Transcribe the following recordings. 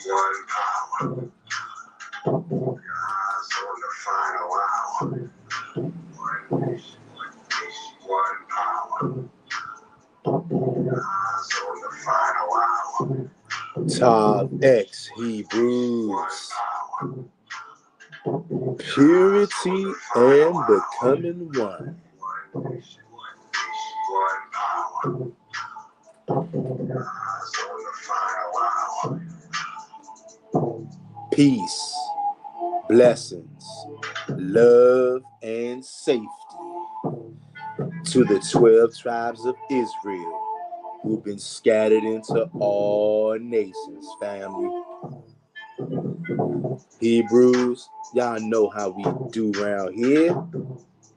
One power. Eyes on the final hour. One nation. One power. Eyes on the final hour. Tav X Hebrews. Purity and becoming one. One nation. One power. Eyes on the final hour. Peace, blessings, love, and safety to the 12 tribes of Israel who've been scattered into all nations, family. Hebrews, y'all know how we do around here.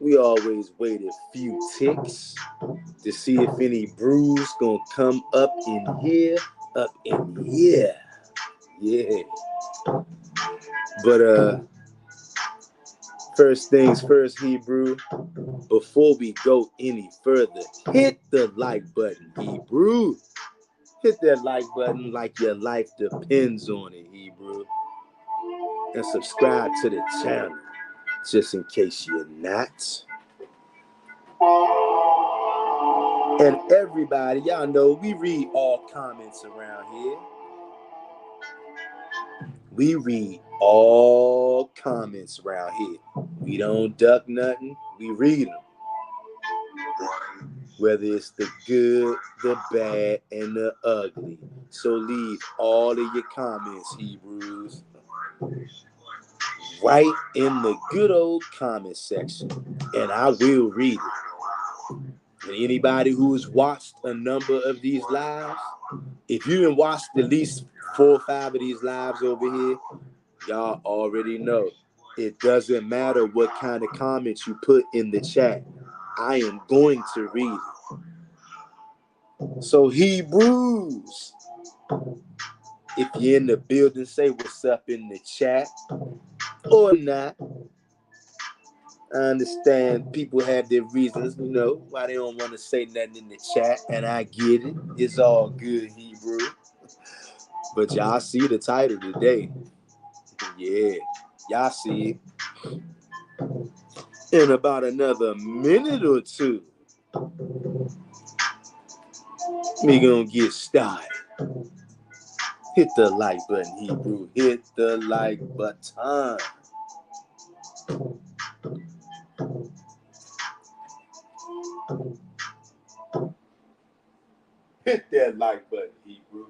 We always wait a few ticks to see if any brews gonna come up in here. Yeah. But first things first, Hebrew, before we go any further, hit the like button, Hebrew. Hit that like button like your life depends on it, Hebrew. And subscribe to the channel, just in case you're not. And everybody, y'all know we read all comments around here. We read all comments around here. We don't duck nothing. We read them. Whether it's the good, the bad, and the ugly. So leave all of your comments, Hebrews, right in the good old comment section. And I will read it. And anybody who's watched a number of these lives, if you didn't watch at least 4 or 5 of these lives over here, y'all already know. It doesn't matter what kind of comments you put in the chat. I am going to read it. So Hebrews, if you're in the building, say what's up in the chat or not. I understand people have their reasons, why they don't want to say nothing in the chat, and I get it. It's all good, Hebrew. But y'all see the title today. Yeah, y'all see it. In about another minute or two, we gonna get started. Hit the like button, Hebrew. Hit the like button. Hit that like button, Hebrew.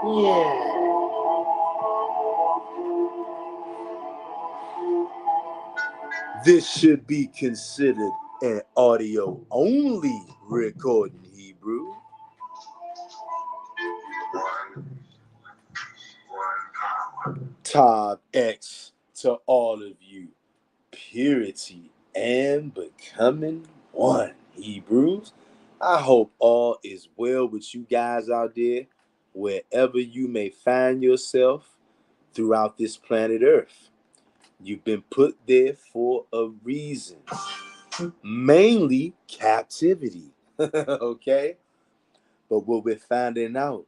Yeah. This should be considered an audio-only recording, Hebrew. Tav X to all of you. Purity and becoming one, Hebrews. I hope all is well with you guys out there, wherever you may find yourself throughout this planet Earth. You've been put there for a reason, mainly captivity, okay? But what we're finding out,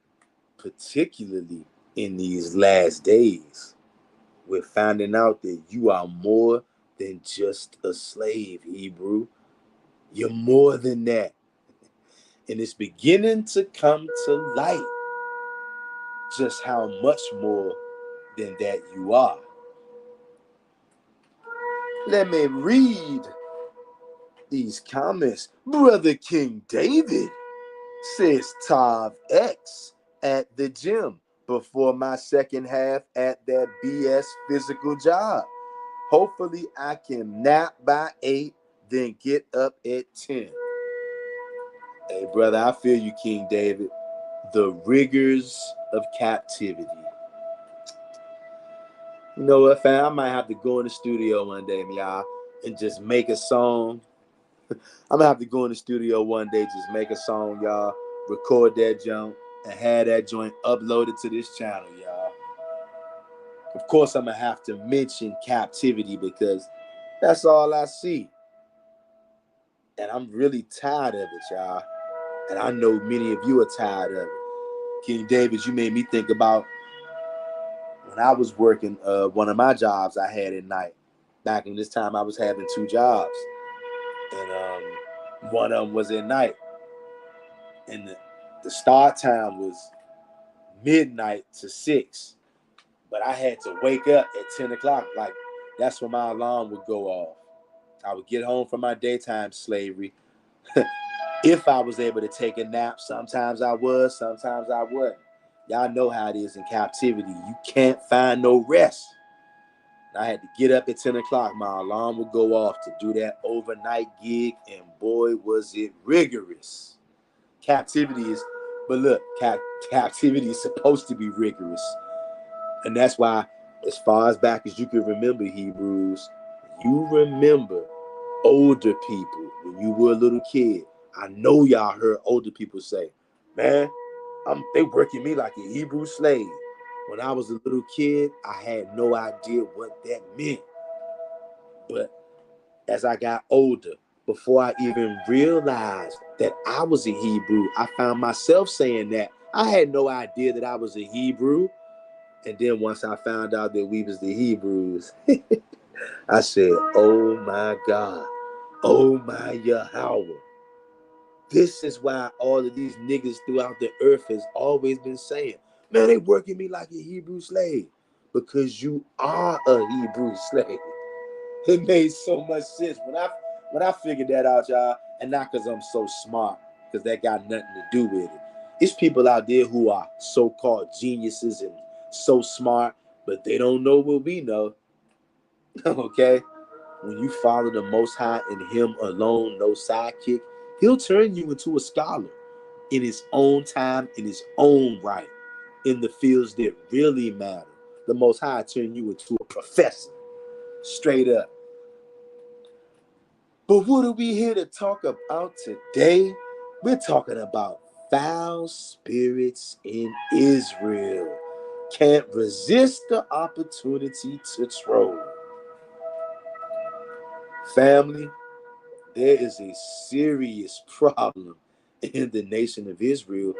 particularly in these last days, we're finding out that you are more than just a slave, Hebrew. You're more than that. And it's beginning to come to light just how much more than that you are. Let me read these comments. Brother King David says Tav X at the gym before my second half at that BS physical job. Hopefully I can nap by 8, then get up at 10. Hey, brother, I feel you, King David. The rigors of captivity. You know what, fam? I might have to go in the studio one day, y'all, and just make a song I'm gonna have to go in the studio one day, just make a song, y'all, record that junk, and have that joint uploaded to this channel, y'all. Of course, I'm gonna have to mention captivity because that's all I see. And I'm really tired of it, y'all. And I know many of you are tired of it. King David, you made me think about when I was working one of my jobs I had at night. Back in this time, I was having 2 jobs. And one of them was at night. And the start time was midnight to 6. But I had to wake up at 10 o'clock. Like, that's when my alarm would go off. I would get home from my daytime slavery. If I was able to take a nap, sometimes I was, sometimes I wasn't. Y'all know how it is in captivity. You can't find no rest. I had to get up at 10 o'clock. My alarm would go off to do that overnight gig, and boy, was it rigorous. Captivity is, but look, captivity is supposed to be rigorous. And that's why, as far as back as you can remember, Hebrews, you remember older people when you were a little kid. I know y'all heard older people say, man, they working me like a Hebrew slave. When I was a little kid, I had no idea what that meant. But as I got older, before I even realized that I was a Hebrew, I found myself saying that. I had no idea that I was a Hebrew. And then once I found out that we was the Hebrews, I said, oh my God, oh my Yahweh. This is why all of these niggas throughout the earth has always been saying, man, they working me like a Hebrew slave. Because you are a Hebrew slave. It made so much sense when I figured that out, y'all, and not because I'm so smart, because that got nothing to do with it. It's people out there who are so-called geniuses and so smart, but they don't know what we know. Okay? When you follow the Most High and Him alone, no sidekick, He'll turn you into a scholar in His own time, in His own right, in the fields that really matter. The Most High turn you into a professor, straight up. But what are we here to talk about today? We're talking about foul spirits in Israel. Can't resist the opportunity to troll. Family, there is a serious problem in the nation of Israel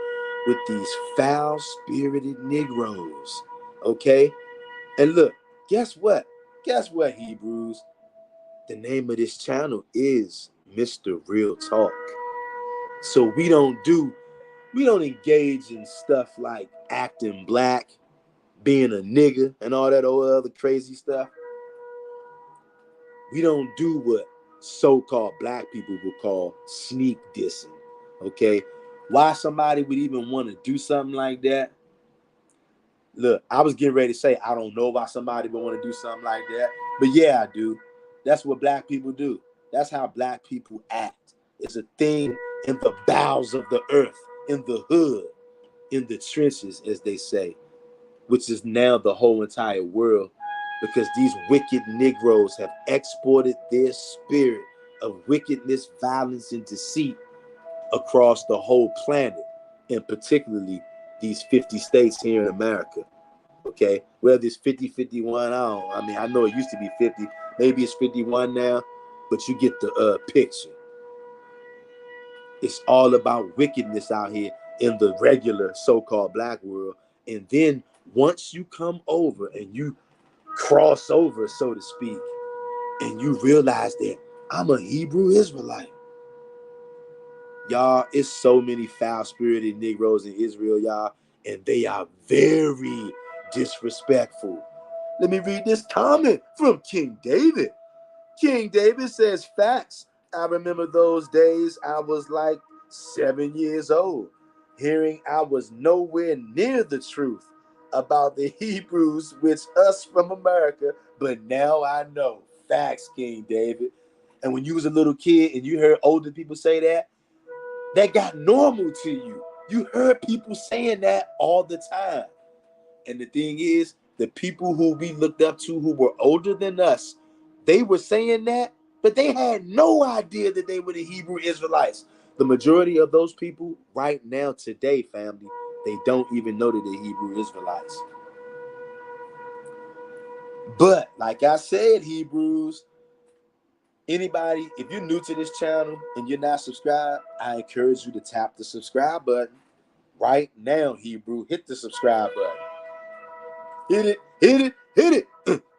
with these foul-spirited Negroes. Okay? And look, guess what? Guess what, Hebrews? The name of this channel is Mr. Real Talk. So we don't engage in stuff like acting black, being a nigga, and all that other crazy stuff. We don't do what so-called black people would call sneak dissing. Okay? Why somebody would even want to do something like that? Look, I was getting ready to say, I don't know why somebody would want to do something like that. But yeah, I do. That's what black people do. That's how black people act. It's a thing in the bowels of the earth, in the hood, in the trenches, as they say, which is now the whole entire world, because these wicked Negroes have exported their spirit of wickedness, violence, and deceit across the whole planet, and particularly these 50 states here in America. Okay, whether it's 50, 51, I know it used to be 50, maybe it's 51 now, but you get the picture. It's all about wickedness out here in the regular so-called black world. And then once you come over and you cross over, so to speak, and you realize that I'm a Hebrew Israelite. Y'all, it's so many foul-spirited Negroes in Israel, y'all, and they are very disrespectful. Let me read this comment from King David. King David says, facts. I remember those days. I was like 7 years old, hearing I was nowhere near the truth about the Hebrews, which us from America, but now I know. Facts, King David. And when you was a little kid and you heard older people say that got normal to you. You heard people saying that all the time. And the thing is, the people who we looked up to who were older than us, they were saying that, But they had no idea that they were the Hebrew Israelites. The majority of those people right now today, family, they don't even know that they're Hebrew Israelites. But like I said, Hebrews, anybody, if you're new to this channel and you're not subscribed, I encourage you to tap the subscribe button right now, Hebrew. Hit the subscribe button. Hit it, hit it, hit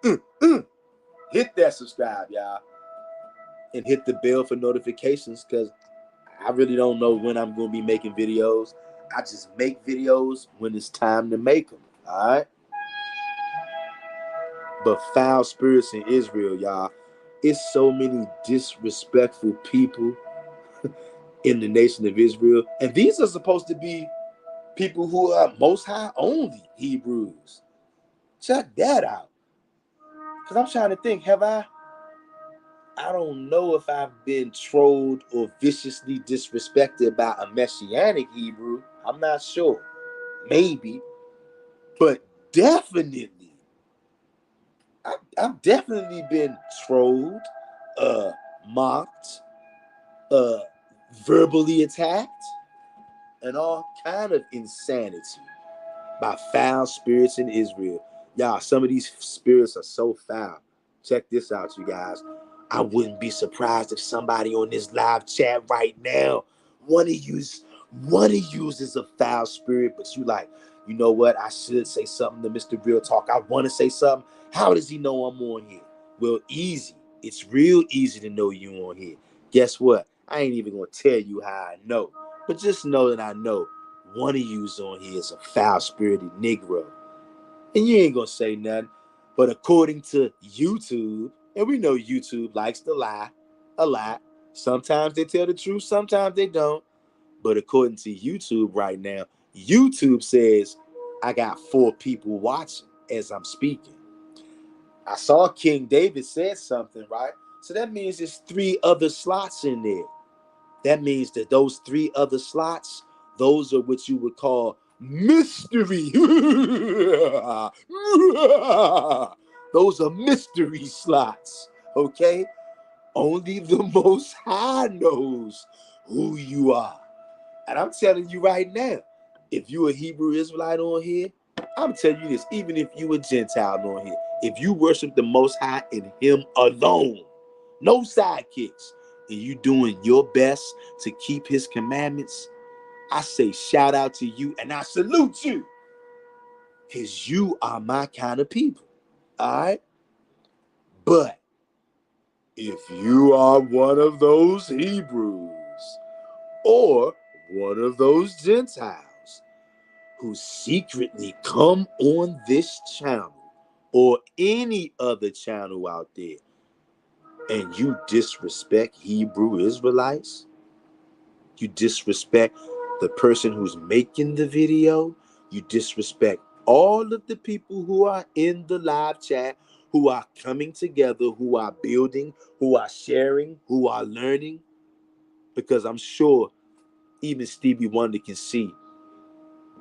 it. Hit that subscribe, y'all. And hit the bell for notifications, because I really don't know when I'm going to be making videos. I just make videos when it's time to make them, all right? But foul spirits in Israel, y'all. It's so many disrespectful people in the nation of Israel. And these are supposed to be people who are Most High only Hebrews. Check that out. Because I'm trying to think, have I don't know if I've been trolled or viciously disrespected by a Messianic Hebrew. I'm not sure. Maybe. But definitely, I've definitely been trolled, mocked, verbally attacked, and all kind of insanity by foul spirits in Israel. Y'all, some of these spirits are so foul. Check this out, you guys. I wouldn't be surprised if somebody on this live chat right now, one of you is a foul spirit, but you like, you know what? I should say something to Mr. Real Talk. I want to say something. How does he know I'm on here? Well, easy. It's real easy to know you on here. Guess what? I ain't even going to tell you how I know. But just know that I know one of you's on here is a foul-spirited Negro. And you ain't going to say nothing. But according to YouTube, and we know YouTube likes to lie a lot. Sometimes they tell the truth, sometimes they don't. But according to YouTube right now, YouTube says I got 4 people watching as I'm speaking. I saw King David said something, right? So that means there's 3 other slots in there. That means that those 3 other slots, those are what you would call mystery. Those are mystery slots, okay? Only the Most High knows who you are. And I'm telling you right now, if you a Hebrew Israelite on here, I'm telling you this, even if you a Gentile on here, if you worship the Most High and Him alone, no sidekicks, and you doing your best to keep His commandments, I say shout out to you and I salute you, because you are my kind of people, all right? But if you are one of those Hebrews or one of those Gentiles who secretly come on this channel or any other channel out there and you disrespect Hebrew Israelites, you disrespect the person who's making the video, you disrespect all of the people who are in the live chat, who are coming together, who are building, who are sharing, who are learning, because I'm sure even Stevie Wonder can see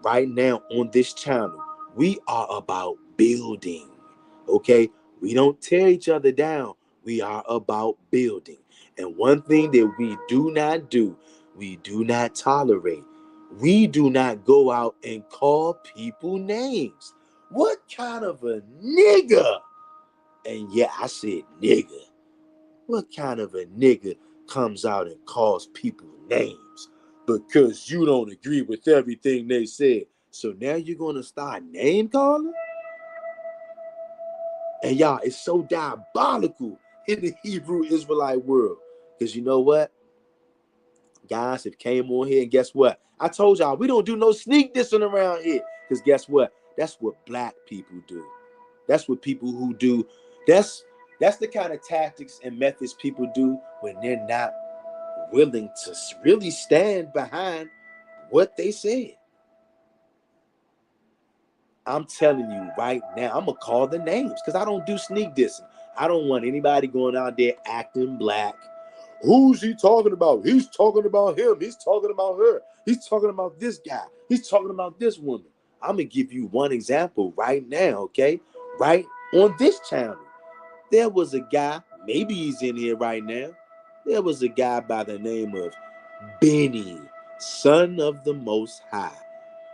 right now on this channel, we are about building, okay? We don't tear each other down. We are about building. And one thing that we do not do, we do not tolerate. We do not go out and call people names. What kind of a nigga? And yeah, I said nigga. What kind of a nigga comes out and calls people names because you don't agree with everything they said? So now you're going to start name calling? And y'all, it's so diabolical in the Hebrew Israelite world. Because you know what? Guys have came on here and guess what? I told y'all, we don't do no sneak dissing around here. Because guess what? That's what black people do. That's what people who do. That's the kind of tactics and methods people do when they're not willing to really stand behind what they said. I'm telling you right now, I'm going to call the names because I don't do sneak dissing. I don't want anybody going out there acting black. Who's he talking about? He's talking about him. He's talking about her. He's talking about this guy. He's talking about this woman. I'm going to give you one example right now, okay? Right on this channel. There was a guy maybe he's in here right now. There was a guy by the name of Benny, son of the Most High.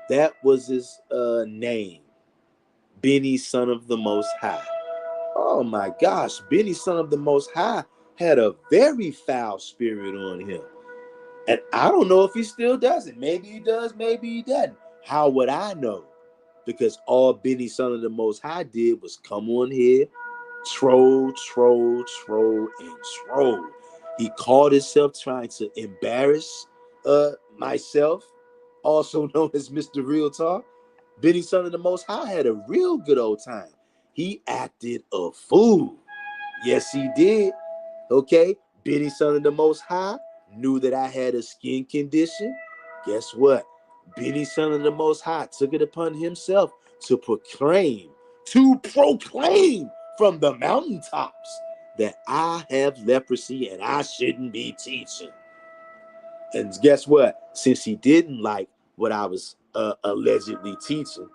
That was his name. Benny, son of the Most High. Oh my gosh, Benny, son of the Most High, had a very foul spirit on him. And I don't know if he still does it. Maybe he does, maybe he doesn't. How would I know? Because all Benny, son of the Most High, did was come on here, troll, and troll. He called himself trying to embarrass myself, also known as Mr. Real Talk. Benny, son of the Most High, had a real good old time. He acted a fool. Yes, he did. Okay, Benny, son of the Most High, knew that I had a skin condition. Guess what? Benny, son of the Most High, took it upon himself to proclaim from the mountaintops that I have leprosy and I shouldn't be teaching. And guess what? Since he didn't like what I was allegedly teaching,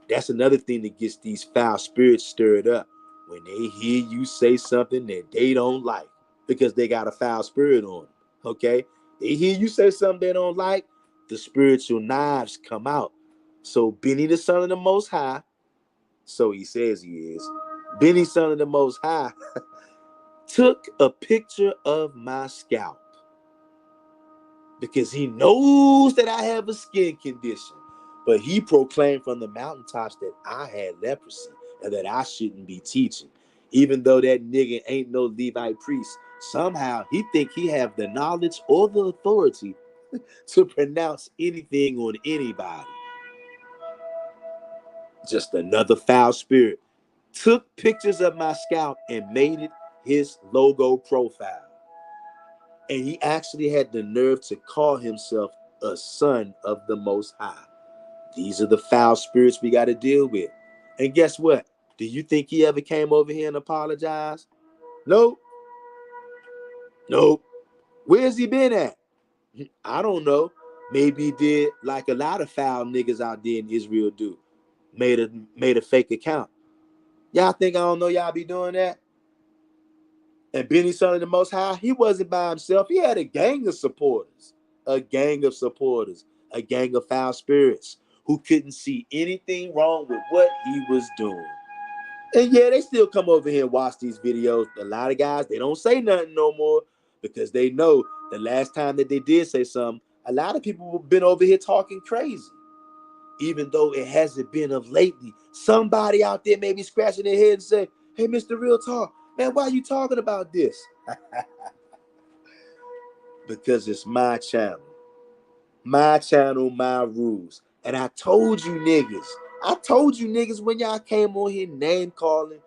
that's another thing that gets these foul spirits stirred up. When they hear you say something that they don't like because they got a foul spirit on them, okay? They hear you say something they don't like, the spiritual knives come out. So Benny, the son of the Most High, so he says he is, Benny, son of the Most High, took a picture of my scalp because he knows that I have a skin condition. But he proclaimed from the mountaintops that I had leprosy and that I shouldn't be teaching. Even though that nigga ain't no Levite priest, somehow he think he have the knowledge or the authority to pronounce anything on anybody. Just another foul spirit. Took pictures of my scalp and made it his logo profile. And he actually had the nerve to call himself a son of the Most High. These are the foul spirits we got to deal with. And guess what? Do you think he ever came over here and apologized? Nope. Nope. Where's he been at? I don't know. Maybe he did like a lot of foul niggas out there in Israel do. Made a fake account. Y'all think I don't know y'all be doing that? And Benny, son of the Most High, he wasn't by himself. He had a gang of supporters. A gang of supporters. A gang of foul spirits who couldn't see anything wrong with what he was doing. And yeah, they still come over here and watch these videos. A lot of guys, they don't say nothing no more because they know the last time that they did say something, a lot of people have been over here talking crazy. Even though it hasn't been of lately. Somebody out there may be scratching their head and say, hey, Mr. Real Talk, man, why are you talking about this? Because it's my channel. My channel, my rules. And I told you niggas when y'all came on here name calling,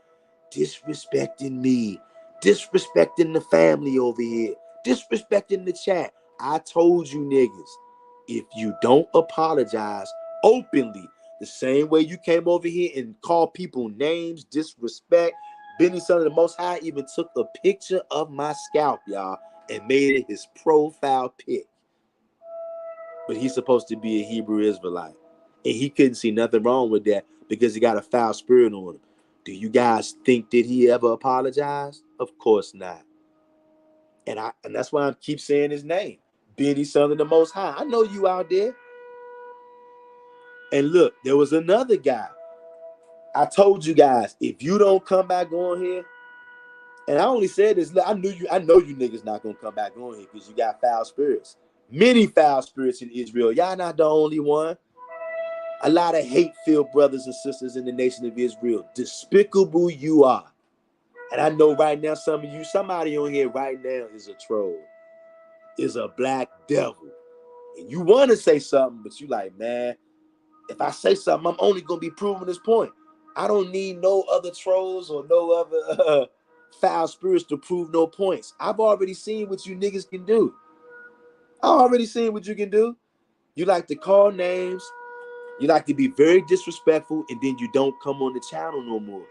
disrespecting me, disrespecting the family over here, disrespecting the chat. I told you niggas, if you don't apologize openly, the same way you came over here and called people names, disrespect, Benny, son of the Most High, even took a picture of my scalp, y'all, and made it his profile pic. But he's supposed to be a Hebrew Israelite. And he couldn't see nothing wrong with that because he got a foul spirit on him. Do you guys think that he ever apologized? Of course not. And that's why I keep saying his name. Benny, son of the Most High. I know you out there. And look, there was another guy. I told you guys, if you don't come back on here, and I only said this, I know you niggas not gonna come back on here because you got foul spirits. Many foul spirits in Israel. Y'all not the only one. A lot of hate-filled brothers and sisters in the nation of Israel. Despicable you are. And I know right now somebody on here right now is a troll. Is a black devil. And you want to say something, but you like, man, if I say something, I'm only going to be proving this point. I don't need no other trolls or no other foul spirits to prove no points. I've already seen what you niggas can do. I already seen what you can do. You like to call names. You like to be very disrespectful, and then you don't come on the channel no more.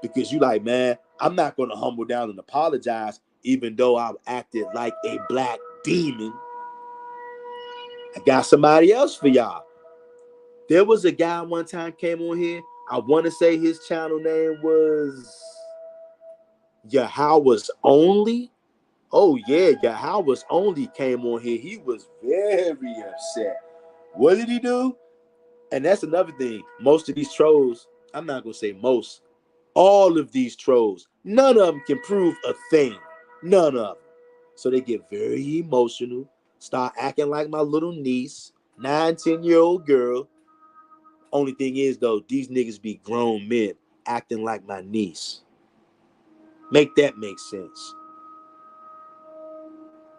Because you like, man, I'm not going to humble down and apologize, even though I've acted like a black demon. I got somebody else for y'all. There was a guy one time came on here. I want to say his channel name was Yahweh's only. Oh yeah, Yahweh's only came on here. He was very upset. What did he do? And that's another thing. Most of these trolls, I'm not gonna say most, all of these trolls, none of them can prove a thing. None of them. So they get very emotional, start acting like my little niece, 9, 10-year-old girl. Only thing is though, these niggas be grown men acting like my niece. Make that make sense.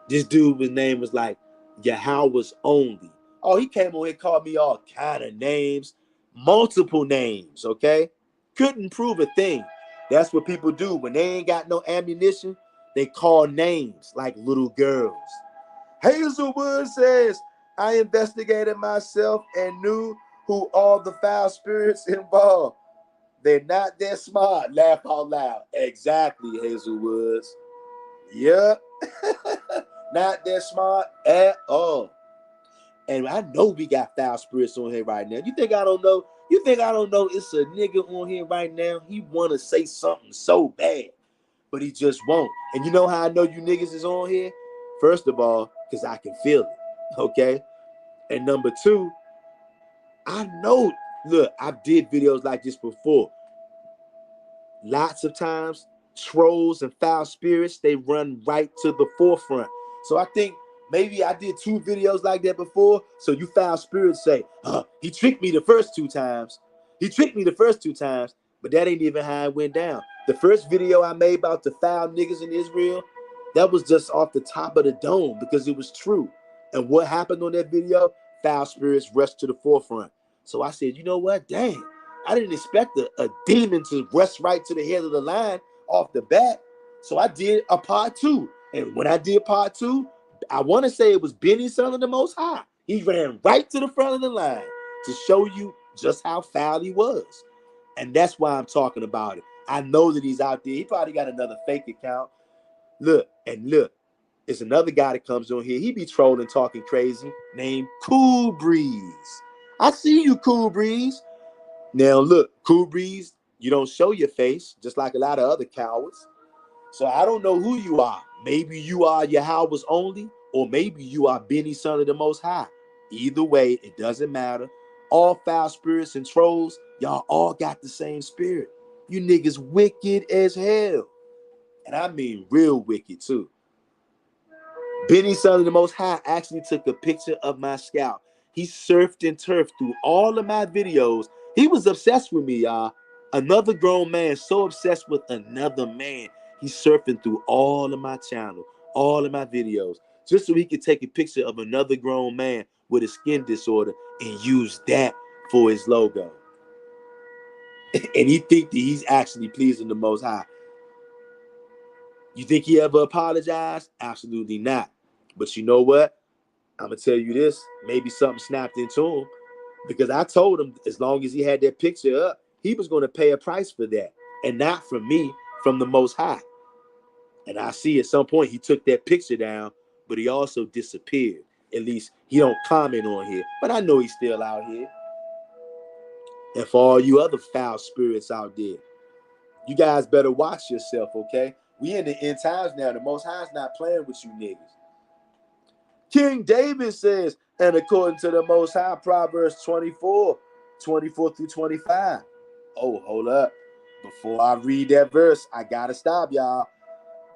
This dude, his name was like Yahweh's only. Oh, he came on here, called me all kind of names, multiple names, okay? Couldn't prove a thing. That's what people do. When they ain't got no ammunition, they call names like little girls. Hazelwood says, I investigated myself and knew who all the foul spirits involved. They're not that smart. Laugh out loud. Exactly, Hazelwoods. Yep. Not that smart at all. And I know we got foul spirits on here right now. You think I don't know? You think I don't know it's a nigga on here right now? He want to say something so bad, but he just won't. And you know how I know you niggas is on here? First of all, because I can feel it, okay? And number two, I know, look, I did videos like this before. Lots of times, trolls and foul spirits, they run right to the forefront. So I think maybe I did 2 videos like that before. So you foul spirits say, he tricked me the first 2 times. He tricked me the first 2 times, but that ain't even how it went down. The first video I made about the foul niggas in Israel, that was just off the top of the dome because it was true. And what happened on that video? Foul spirits rushed to the forefront. So I said, you know what? Dang. I didn't expect a demon to rush right to the head of the line off the bat. So I did a part 2. And when I did part 2, I want to say it was Benny, son of the Most High. He ran right to the front of the line to show you just how foul he was. And that's why I'm talking about it. I know that he's out there. He probably got another fake account. Look, it's another guy that comes on here. He be trolling, talking crazy, named Cool Breeze. I see you, Cool Breeze. Now, look, Cool Breeze, you don't show your face, just like a lot of other cowards. So I don't know who you are. Maybe you are Yahweh's only, or maybe you are Benny, son of the Most High. Either way, it doesn't matter. All foul spirits and trolls, y'all all got the same spirit. You niggas wicked as hell. And I mean real wicked, too. Benny, son of the Most High, actually took a picture of my scalp. He surfed and turfed through all of my videos. He was obsessed with me, y'all. Another grown man so obsessed with another man. He's surfing through all of my channel, all of my videos, just so he could take a picture of another grown man with a skin disorder and use that for his logo. And he think that he's actually pleasing the Most High. You think he ever apologized? Absolutely not. But you know what? I'm going to tell you this. Maybe something snapped into him. Because I told him as long as he had that picture up, he was going to pay a price for that. And not from me, from the Most High. And I see at some point he took that picture down, but he also disappeared. At least he don't comment on here. But I know he's still out here. And for all you other foul spirits out there, you guys better watch yourself, okay? We in the end times now. The Most High's not playing with you niggas. King David says, and according to the Most High, Proverbs 24 through 25. Oh, hold up. Before I read that verse, I got to stop, y'all.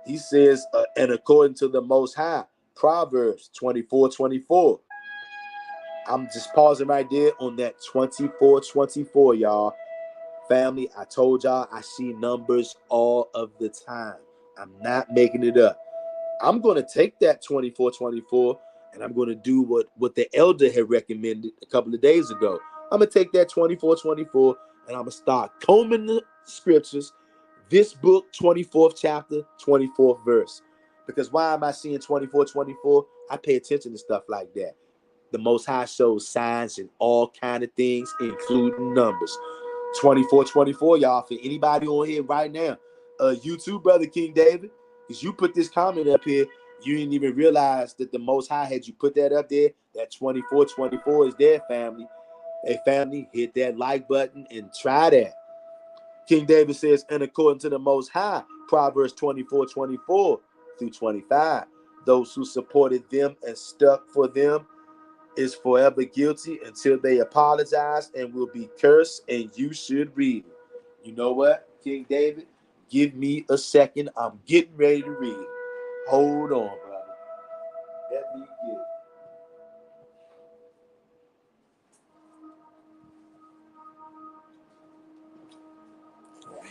He says, and according to the Most High, Proverbs 24. I'm just pausing right there on that 24, y'all. Family, I told y'all I see numbers all of the time. I'm not making it up. I'm going to take that 24 and I'm going to do what the elder had recommended a couple of days ago. I'm going to take that 24 and I'm going to start combing the scriptures. This book, 24th chapter, 24th verse. Because why am I seeing 24? I pay attention to stuff like that. The Most High shows signs and all kind of things, including numbers. 24, y'all. For anybody on here right now, you too, brother King David, because you put this comment up here, you didn't even realize that the Most High had you put that up there. That 24 is there, family. Hey, family, hit that like button and try that. King David says, and according to the Most High, Proverbs 24:24 through 25. Those who supported them and stuck for them is forever guilty until they apologize and will be cursed, and you should read it. You know what, King David? Give me a second. I'm getting ready to read it. Hold on, brother. Let me get it.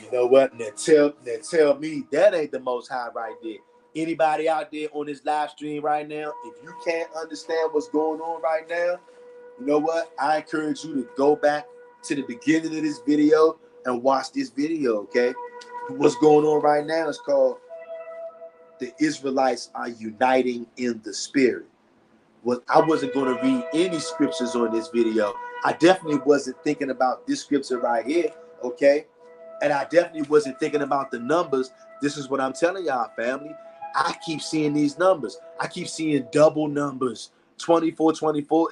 You know what? Now tell me that ain't the Most High right there. Anybody out there on this live stream right now, if you can't understand what's going on right now, you know what? I encourage you to go back to the beginning of this video and watch this video, okay? What's going on right now is called the Israelites are uniting in the spirit. Well, I wasn't going to read any scriptures on this video. I definitely wasn't thinking about this scripture right here, okay? And I definitely wasn't thinking about the numbers. This is what I'm telling y'all, family. I keep seeing these numbers. I keep seeing double numbers. 24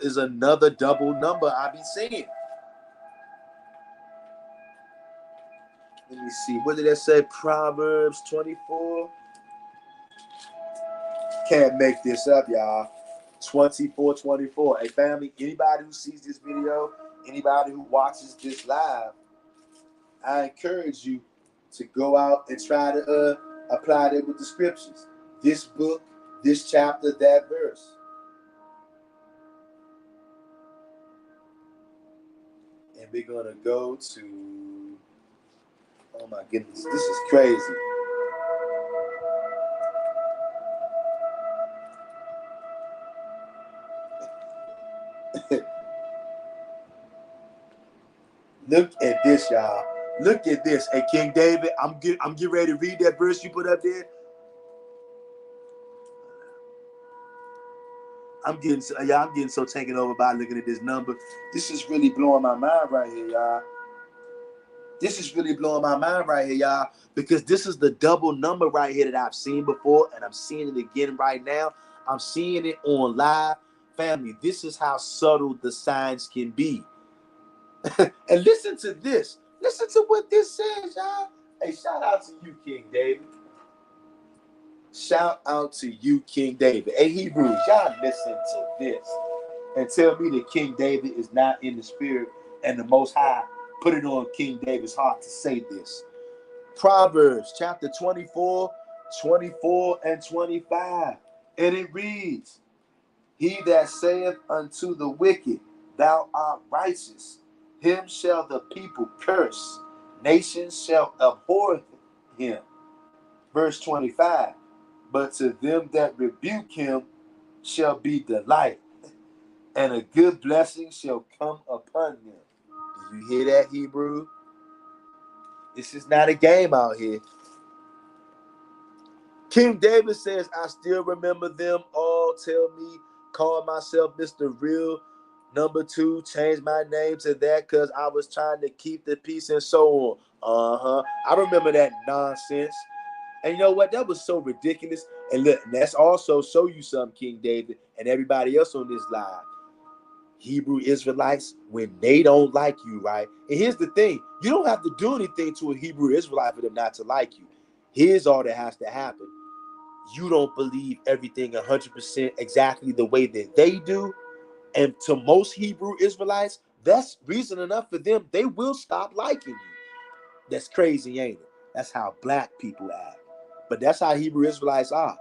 is another double number I be seeing. Let me see. What did that say? Proverbs 24. Can't make this up, y'all. 24. Hey, family, anybody who sees this video, anybody who watches this live, I encourage you to go out and try to apply that with the scriptures. This book, this chapter, that verse. And we're going to go to, oh my goodness, this is crazy. Look at this, y'all. Look at this. Hey, King David, I'm getting ready to read that verse you put up there. I'm getting so taken over by looking at this number. This is really blowing my mind right here, y'all. This is really blowing my mind right here, y'all, because this is the double number right here that I've seen before, and I'm seeing it again right now. I'm seeing it on live. Family, this is how subtle the signs can be. And listen to this. Listen to what this says, y'all. Hey, shout out to you, King David. Shout out to you, King David. Hey, Hebrews, y'all listen to this. And tell me that King David is not in the spirit and the Most High put it on King David's heart to say this. Proverbs chapter 24 and 25. And it reads, He that saith unto the wicked, Thou art righteous, him shall the people curse. Nations shall abhor him. Verse 25. But to them that rebuke him shall be delight, and a good blessing shall come upon them. Do you hear that, Hebrew? This is not a game out here. King David says, I still remember them all. Tell me, call myself Mr. Real. Number 2, change my name to that because I was trying to keep the peace and so on. I remember that nonsense. And you know what? That was so ridiculous. And look, let's also show you something, King David, and everybody else on this live. Hebrew Israelites, when they don't like you, right? And here's the thing. You don't have to do anything to a Hebrew Israelite for them not to like you. Here's all that has to happen. You don't believe everything 100% exactly the way that they do. And to most Hebrew Israelites, that's reason enough for them. They will stop liking you. That's crazy, ain't it? That's how black people act. But that's how Hebrew Israelites are.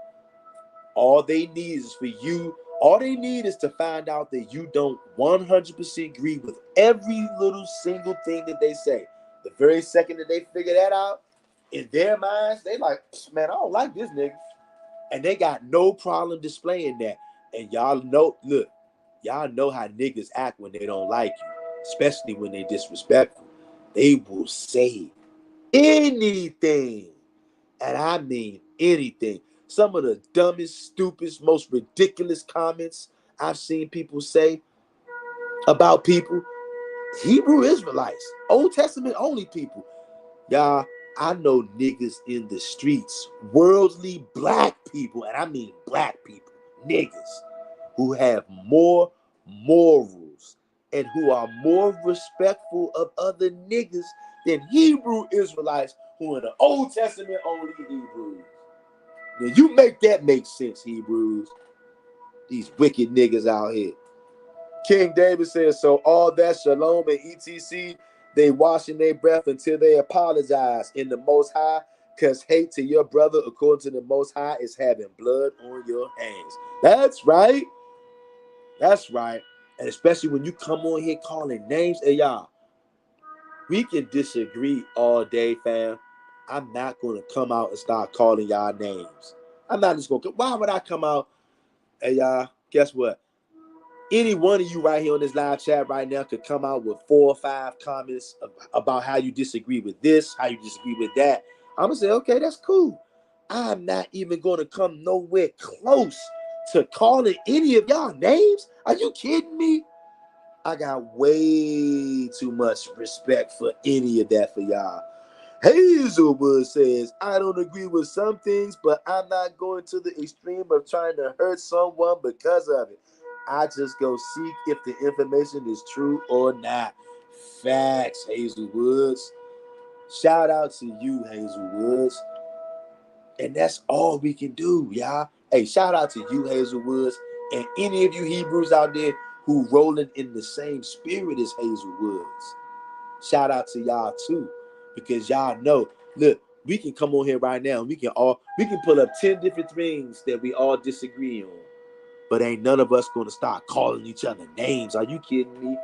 All they need is for you. All they need is to find out that you don't 100% agree with every little single thing that they say. The very second that they figure that out, in their minds, they like, man, I don't like this nigga. And they got no problem displaying that. And y'all know, look, y'all know how niggas act when they don't like you, especially when they disrespectful. They will say anything. And I mean anything. Some of the dumbest, stupidest, most ridiculous comments I've seen people say about people, Hebrew Israelites, Old Testament only people. Y'all, I know niggas in the streets, worldly black people, and I mean black people, niggas, who have more morals and who are more respectful of other niggas than Hebrew Israelites who are the Old Testament only Hebrews. Now you make that make sense, Hebrews. These wicked niggas out here. King David says, so all that shalom and etc., they washing their breath until they apologize in the Most High, because hate to your brother according to the Most High is having blood on your hands. That's right. That's right. And especially when you come on here calling names, hey y'all, we can disagree all day, fam. I'm not going to come out and start calling y'all names. I'm not just going to. Why would I come out? Hey y'all, guess what? Any one of you right here on this live chat right now could come out with 4 or 5 comments about how you disagree with this, how you disagree with that. I'm going to say, okay, that's cool. I'm not even going to come nowhere close to calling any of y'all names. Are you kidding me? I got way too much respect for any of that for y'all. Hazelwood says, I don't agree with some things, but I'm not going to the extreme of trying to hurt someone because of it. I just go seek if the information is true or not. Facts, Hazelwoods. Shout out to you, Hazelwoods. And that's all we can do, y'all. Hey, shout out to you, Hazelwoods, and any of you Hebrews out there who rolling in the same spirit as Hazelwoods. Shout out to y'all too, because y'all know, look, we can come on here right now and we can pull up 10 different things that we all disagree on, but ain't none of us gonna start calling each other names. Are you kidding me?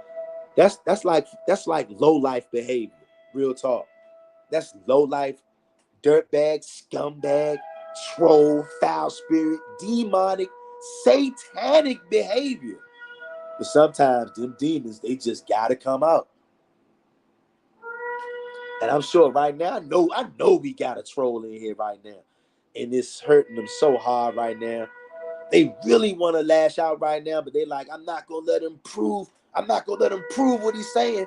That's like low life behavior. Real talk. That's low life, dirtbag, scumbag, troll, foul spirit, demonic, satanic behavior. But sometimes them demons, they just gotta come out. And I'm sure right now, I know we got a troll in here right now. And it's hurting them so hard right now. They really want to lash out right now, but they like, I'm not gonna let him prove. I'm not gonna let him prove what he's saying.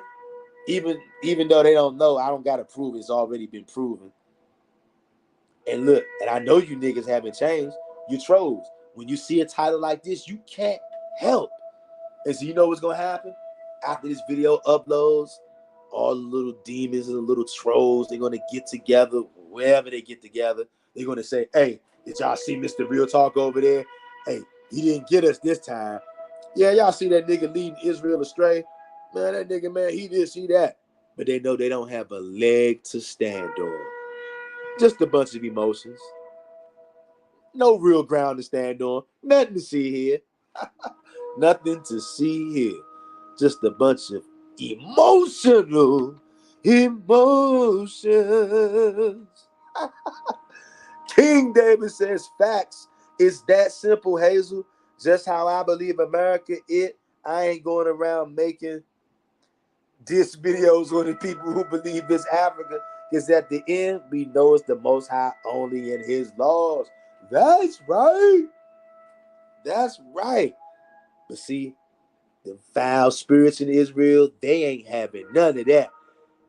Even though they don't know, I don't gotta prove it's already been proven. And look, and I know you niggas haven't changed. You trolls. When you see a title like this, you can't help. And so you know what's gonna happen? After this video uploads, all the little demons and the little trolls, they're gonna get together, wherever they get together. They're gonna say, hey, did y'all see Mr. Real Talk over there? Hey, he didn't get us this time. Yeah, y'all see that nigga leading Israel astray? Man, that nigga, man, he did see that. But they know they don't have a leg to stand on. Just a bunch of emotions. No real ground to stand on. Nothing to see here. Nothing to see here. Just a bunch of emotions. King David says facts. It's that simple, Hazel. Just how I believe America it. I ain't going around making diss videos on the people who believe it's Africa. Because at the end, we know it's the Most High only in his laws. That's right. That's right. But see, the foul spirits in Israel, they ain't having none of that.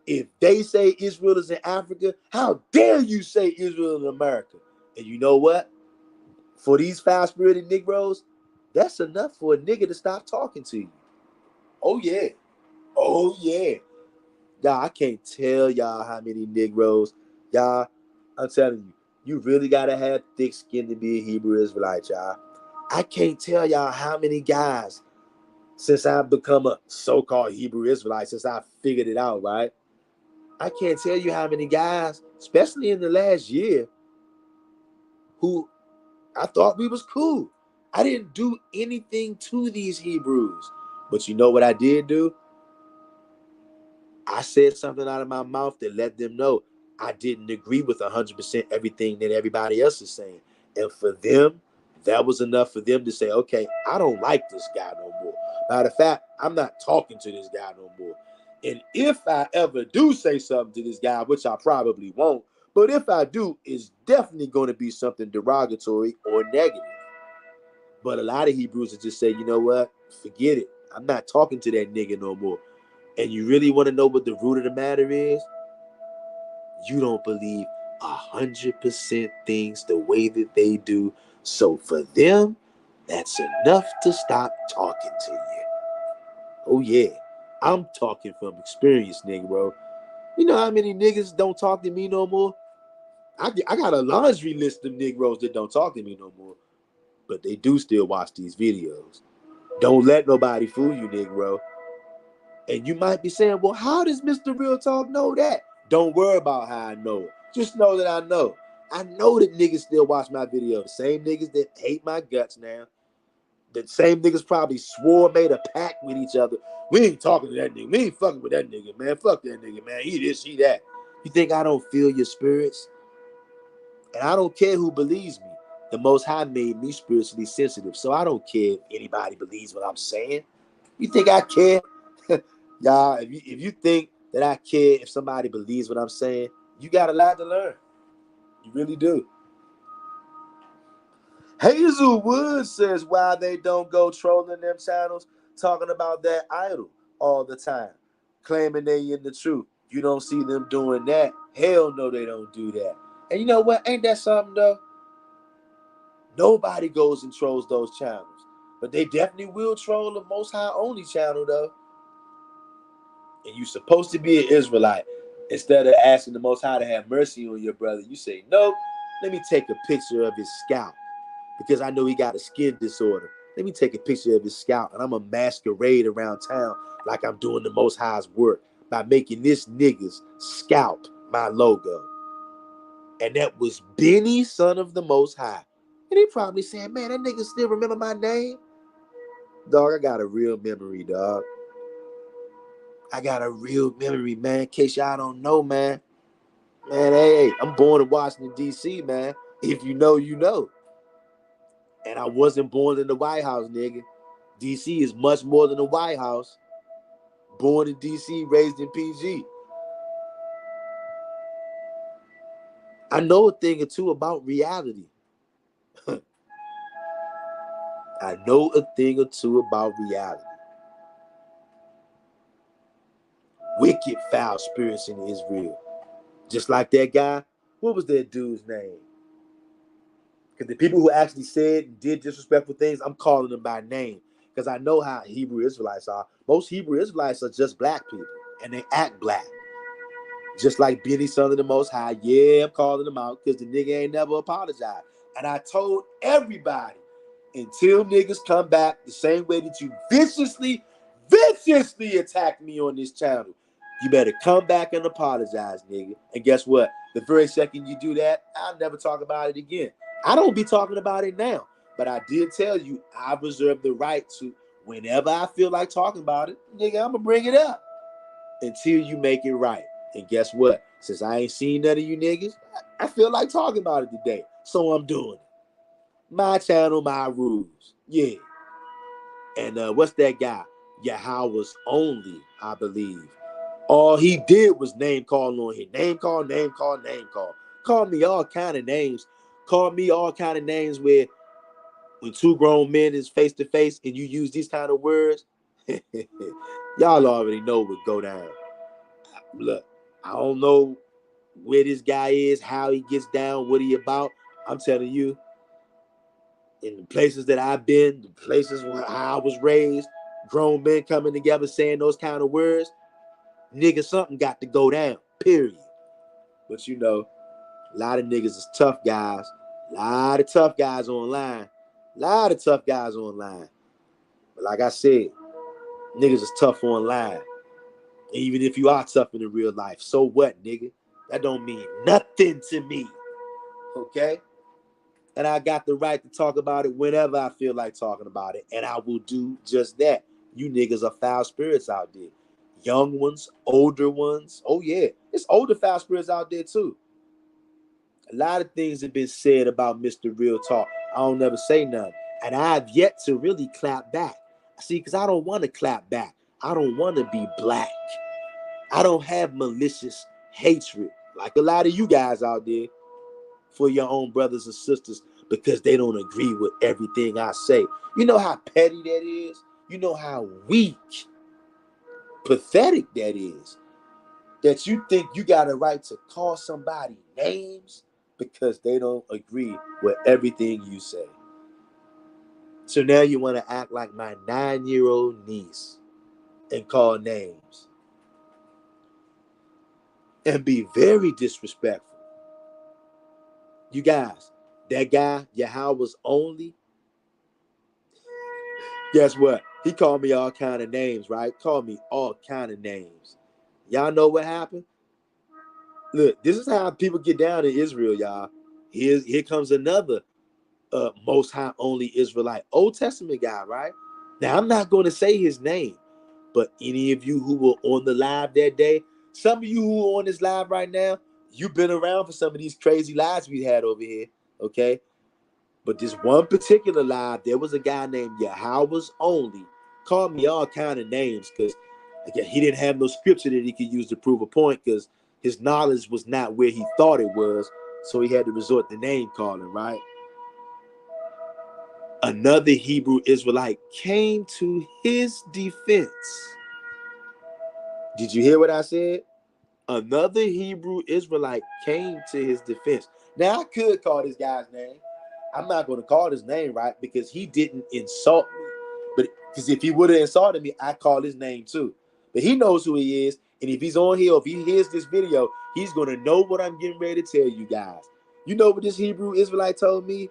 If they say Israel is in Africa, how dare you say Israel is in America? And you know what? For these foul-spirited Negroes, that's enough for a nigga to stop talking to you. Oh, yeah. Oh, yeah. Y'all, I can't tell y'all how many Negroes. Y'all, I'm telling you, you really got to have thick skin to be a Hebrew Israelite, y'all. I can't tell y'all how many guys, since I've become a so-called Hebrew Israelite, since I figured it out, right? I can't tell you how many guys, especially in the last year, who I thought we was cool. I didn't do anything to these Hebrews. But you know what I did do? I said something out of my mouth that let them know I didn't agree with 100% everything that everybody else is saying. And for them, that was enough for them to say, okay, I don't like this guy no more. Matter of fact, I'm not talking to this guy no more. And if I ever do say something to this guy, which I probably won't, but if I do, it's definitely going to be something derogatory or negative. But a lot of Hebrews will just say, you know what? Forget it. I'm not talking to that nigga no more. And you really want to know what the root of the matter is? You don't believe 100% things the way that they do. So for them, that's enough to stop talking to you. Oh yeah, I'm talking from experience, nigga, bro. You know how many niggas don't talk to me no more? I got a laundry list of Negroes that don't talk to me no more, but they do still watch these videos. Don't let nobody fool you, Negro. And you might be saying, well, how does Mr. Real Talk know that? Don't worry about how I know it. Just know that I know. I know that niggas still watch my videos. The same niggas that hate my guts now. The same niggas probably swore, made a pact with each other. We ain't talking to that nigga. We ain't fucking with that nigga, man. Fuck that nigga, man. He this, he that. You think I don't feel your spirits? And I don't care who believes me. The Most High made me spiritually sensitive. So I don't care if anybody believes what I'm saying. You think I care? Y'all, if you think that I care if somebody believes what I'm saying, you got a lot to learn. You really do. Hazel Woods says why they don't go trolling them channels, talking about that idol all the time, claiming they in the truth. You don't see them doing that. Hell no, they don't do that. And you know what? Ain't that something though? Nobody goes and trolls those channels. But they definitely will troll the Most High only channel though. And you're supposed to be an Israelite. Instead of asking the Most High to have mercy on your brother, you say, nope, let me take a picture of his scalp because I know he got a skin disorder. Let me take a picture of his scalp and I'm going to masquerade around town like I'm doing the Most High's work by making this nigga's scalp my logo. And that was Benny, son of the Most High. And he probably saying, man, that nigga still remember my name? Dog, I got a real memory, dog. I got a real memory, man. In case y'all don't know, man. Man, hey, I'm born in Washington, D.C., man. If you know, you know. And I wasn't born in the White House, nigga. D.C. is much more than the White House. Born in D.C., raised in PG. I know a thing or two about reality. I know a thing or two about reality. Wicked foul spirits in Israel. Just like that guy. What was that dude's name? Because the people who actually said and did disrespectful things, I'm calling them by name. Because I know how Hebrew Israelites are. Most Hebrew Israelites are just black people. And they act black. Just like Benny, son of the Most High. Yeah, I'm calling them out because the nigga ain't never apologized. And I told everybody, until niggas come back the same way that you viciously attacked me on this channel, you better come back and apologize, nigga. And guess what? The very second you do that, I'll never talk about it again. I don't be talking about it now. But I did tell you, I reserve the right to, whenever I feel like talking about it, nigga, I'm going to bring it up until you make it right. And guess what? Since I ain't seen none of you niggas, I feel like talking about it today. So I'm doing it. My channel, my rules. Yeah. And what's that guy? Yahweh's only, I believe. All he did was name call on here. Name call, name call, name call. Call me all kind of names. Call me all kind of names where when two grown men is face to face and you use these kind of words, y'all already know what go down. Look, I don't know where this guy is, how he gets down, what he about. I'm telling you, in the places that I've been, the places where I was raised, grown men coming together saying those kind of words, nigga, something got to go down, period. But you know, a lot of niggas is tough guys. A lot of tough guys online. A lot of tough guys online. But like I said, niggas is tough online. Even if you are tough in the real life, so what, nigga? That don't mean nothing to me. Okay? And I got the right to talk about it whenever I feel like talking about it. And I will do just that. You niggas are foul spirits out there. Young ones, older ones. Oh, yeah. It's older foul spirits out there, too. A lot of things have been said about Mr. Real Talk. I don't never say none. And I've yet to really clap back. See, because I don't want to clap back. I don't want to be black. I don't have malicious hatred like a lot of you guys out there for your own brothers and sisters because they don't agree with everything I say. You know how petty that is? You know how weak, pathetic that is? That you think you got a right to call somebody names because they don't agree with everything you say. So now you want to act like my 9-year-old niece and call names. and be very disrespectful. You guys, that guy, Yahweh's only, guess what? He called me all kind of names, right? Called me all kind of names. Y'all know what happened? Look, this is how people get down in Israel, y'all. Here comes another most high only Israelite, Old Testament guy, right? Now, I'm not going to say his name, but any of you who were on the live that day, some of you who are on this live right now, you've been around for some of these crazy lives we had over here, okay? But this one particular live, there was a guy named Yahweh's Only, called me all kind of names because again, he didn't have no scripture that he could use to prove a point because his knowledge was not where he thought it was, so he had to resort to name calling, right? Another Hebrew Israelite came to his defense. Did you hear what I said? Another Hebrew Israelite came to his defense. Now, I could call this guy's name. I'm not going to call his name, right? Because he didn't insult me. But because if he would have insulted me, I'd call his name too. But he knows who he is. And if he's on here, if he hears this video, he's going to know what I'm getting ready to tell you guys. You know what this Hebrew Israelite told me?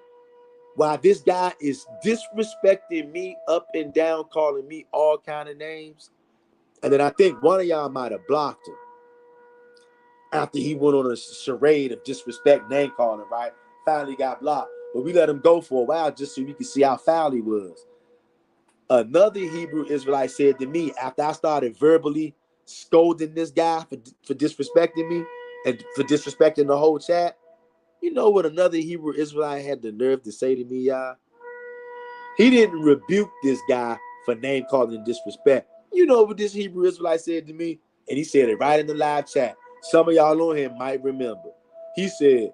Why this guy is disrespecting me up and down, calling me all kind of names. And then I think one of y'all might have blocked him after he went on a charade of disrespect name calling, right? Finally got blocked. But we let him go for a while just so we could see how foul he was. Another Hebrew Israelite said to me after I started verbally scolding this guy for disrespecting me and for disrespecting the whole chat, you know what another Hebrew Israelite had the nerve to say to me, y'all? He didn't rebuke this guy for name calling and disrespect. You know what this Hebrew Israelite said to me? And he said it right in the live chat. Some of y'all on here might remember. He said,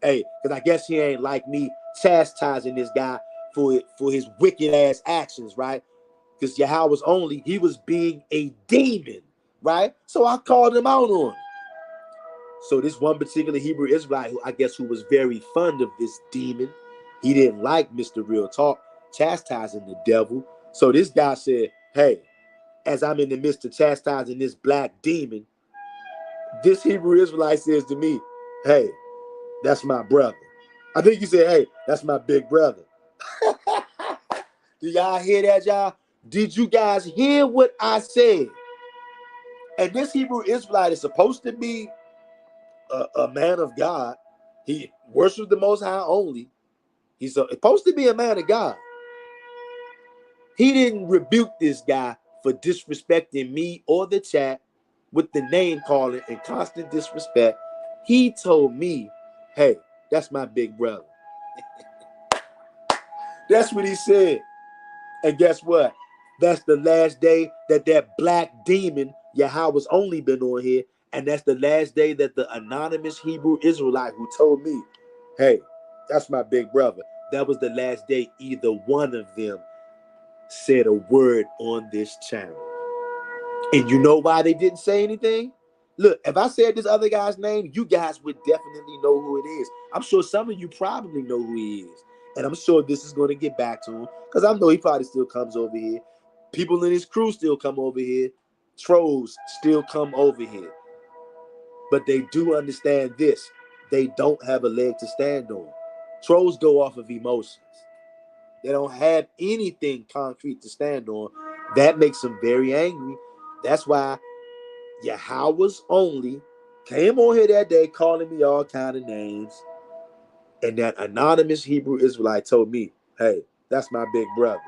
hey, because I guess he ain't like me chastising this guy for his wicked ass actions, right? Because Yahweh's only, he was being a demon, right? So I called him out on it. So this one particular Hebrew Israelite, who was very fond of this demon, he didn't like Mr. Real Talk chastising the devil. So this guy said, hey, as I'm in the midst of chastising this black demon, this Hebrew Israelite says to me, hey, that's my brother. I think you said, hey, that's my big brother. Do y'all hear that, y'all? Did you guys hear what I said? And this Hebrew Israelite is supposed to be a man of God. He worships the Most High only. He's supposed to be a man of God. He didn't rebuke this guy for disrespecting me or the chat with the name calling and constant disrespect. He told me, hey, that's my big brother. That's what he said. And guess what? That's the last day that black demon, Yahweh's only been on here. And that's the last day that the anonymous Hebrew Israelite who told me, hey, that's my big brother. That was the last day either one of them said a word on this channel. And you know why they didn't say anything? Look, if I said this other guy's name, you guys would definitely know who it is. I'm sure some of you probably know who he is. And I'm sure this is going to get back to him because I know he probably still comes over here. People in his crew still come over here. Trolls still come over here. But they do understand this. They don't have a leg to stand on. Trolls go off of emotions. They don't have anything concrete to stand on. That makes them very angry. That's why Yahweh's only came on here that day calling me all kind of names. And that anonymous Hebrew Israelite told me, hey, that's my big brother.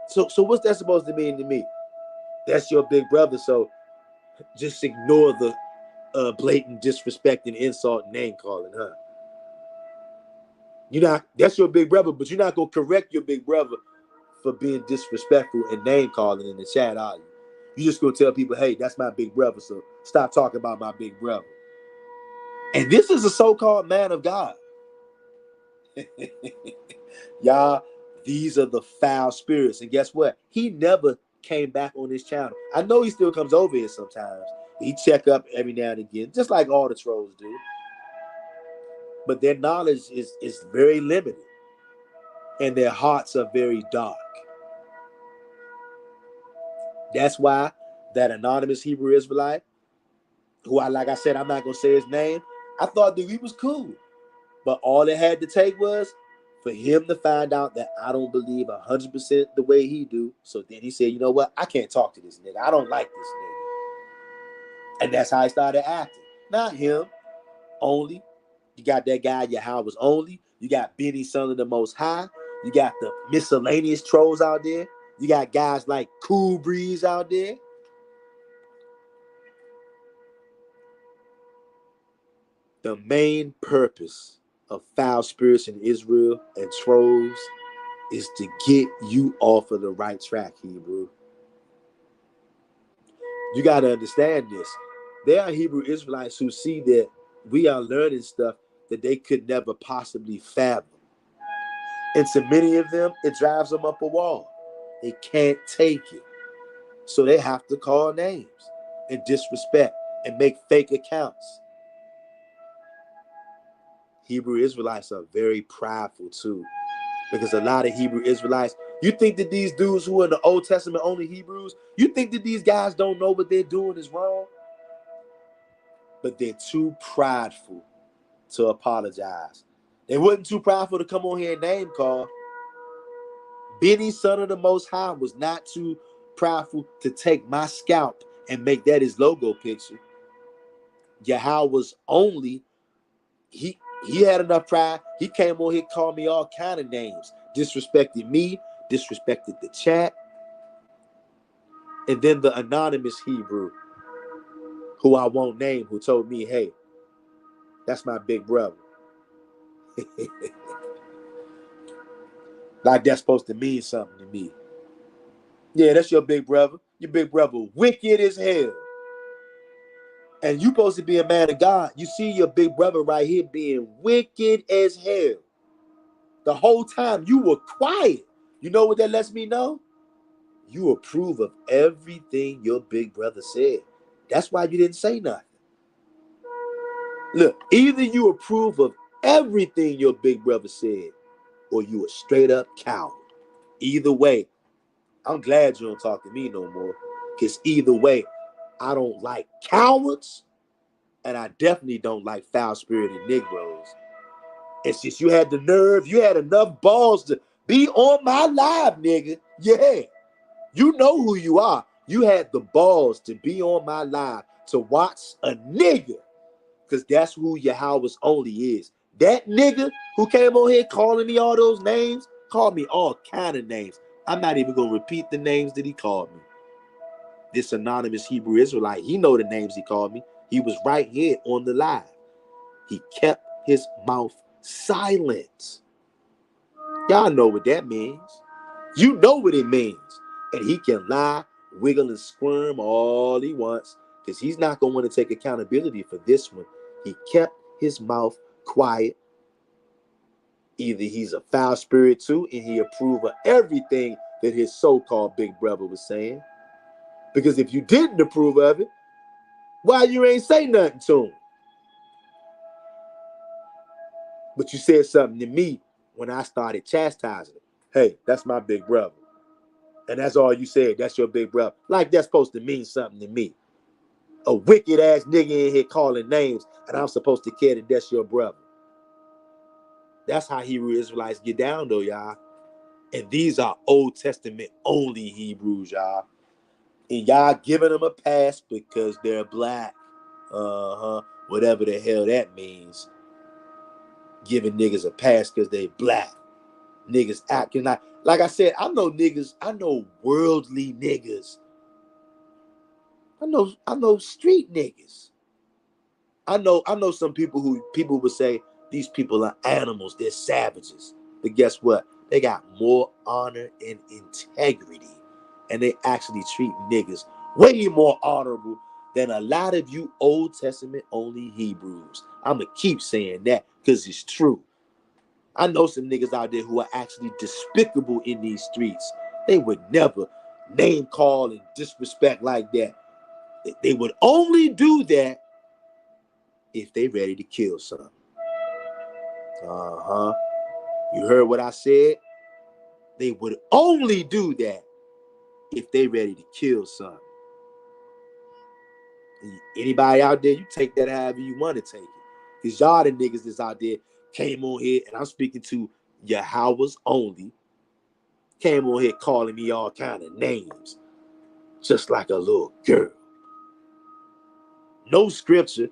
So what's that supposed to mean to me? That's your big brother. So just ignore the blatant disrespect and insult and name calling, huh? That's your big brother, but you're not gonna correct your big brother for being disrespectful and name calling in the chat, are you? You just gonna tell people, hey, that's my big brother, so stop talking about my big brother. And this is a so-called man of God. Y'all, these are the foul spirits. And guess what? He never came back on this channel. I know he still comes over here sometimes. He check up every now and again, just like all the trolls do. But their knowledge is very limited. And their hearts are very dark. That's why that anonymous Hebrew Israelite, who like I said, I'm not gonna say his name. I thought that he was cool, but all it had to take was for him to find out that I don't believe 100% the way he do. So then he said, you know what? I can't talk to this nigga. I don't like this nigga. And that's how I started acting. Not him only. You got that guy, Yahweh's only. You got Benny, son of the Most High. You got the miscellaneous trolls out there. You got guys like Cool Breeze out there. The main purpose of foul spirits in Israel and trolls is to get you off of the right track, Hebrew. You got to understand this. There are Hebrew Israelites who see that we are learning stuff that they could never possibly fathom. And to many of them, it drives them up a wall. They can't take it. So they have to call names and disrespect and make fake accounts. Hebrew Israelites are very prideful too, because a lot of Hebrew Israelites, you think that these dudes who are in the Old Testament only Hebrews, you think that these guys don't know what they're doing is wrong? But they're too prideful to apologize. They wasn't too prideful to come on here and name call. Benny, son of the Most High, was not too prideful to take my scalp and make that his logo picture. Yahweh was only, he had enough pride. He came on here, called me all kind of names, disrespected me, disrespected the chat. And then the anonymous Hebrew, who I won't name, who told me, hey, that's my big brother. Like that's supposed to mean something to me. Yeah, that's your big brother. Your big brother wicked as hell. And you supposed to be a man of God. You see your big brother right here being wicked as hell. The whole time you were quiet. You know what that lets me know? You approve of everything your big brother said. That's why you didn't say nothing. Look, either you approve of everything your big brother said, or you a straight up coward. Either way, I'm glad you don't talk to me no more. Because either way, I don't like cowards, and I definitely don't like foul-spirited Negroes. It's just you had the nerve, you had enough balls to be on my live, nigga. Yeah, you know who you are. You had the balls to be on my live to watch a nigga, because that's who Yahweh's only is. That nigga who came on here calling me all those names, called me all kind of names. I'm not even going to repeat the names that he called me. This anonymous Hebrew Israelite, he know the names he called me. He was right here on the live. He kept his mouth silent. Y'all know what that means. You know what it means. And he can lie, wiggle, and squirm all he wants, because he's not going to want to take accountability for this one. He kept his mouth quiet. Either he's a foul spirit too, and he approved of everything that his so-called big brother was saying. Because if you didn't approve of it, why you ain't say nothing to him? But you said something to me when I started chastising him. Hey, that's my big brother. And that's all you said. That's your big brother. Like that's supposed to mean something to me. A wicked ass nigga in here calling names, and I'm supposed to care that that's your brother. That's how Hebrew Israelites get down, though, y'all. And these are Old Testament only Hebrews, y'all. And y'all giving them a pass because they're black. Whatever the hell that means. Giving niggas a pass because they black. Niggas acting like I said, I know niggas, I know worldly niggas. I know street niggas. I know some people who people would say these people are animals, they're savages. But guess what? They got more honor and integrity. And they actually treat niggas way more honorable than a lot of you Old Testament only Hebrews. I'ma keep saying that because it's true. I know some niggas out there who are actually despicable in these streets. They would never name call and disrespect like that. They would only do that if they ready to kill something. You heard what I said? They would only do that if they ready to kill something. Anybody out there, you take that however you want to take it. Because y'all the niggas that's out there came on here, and I'm speaking to Yahweh's only, came on here calling me all kind of names, just like a little girl. No scripture.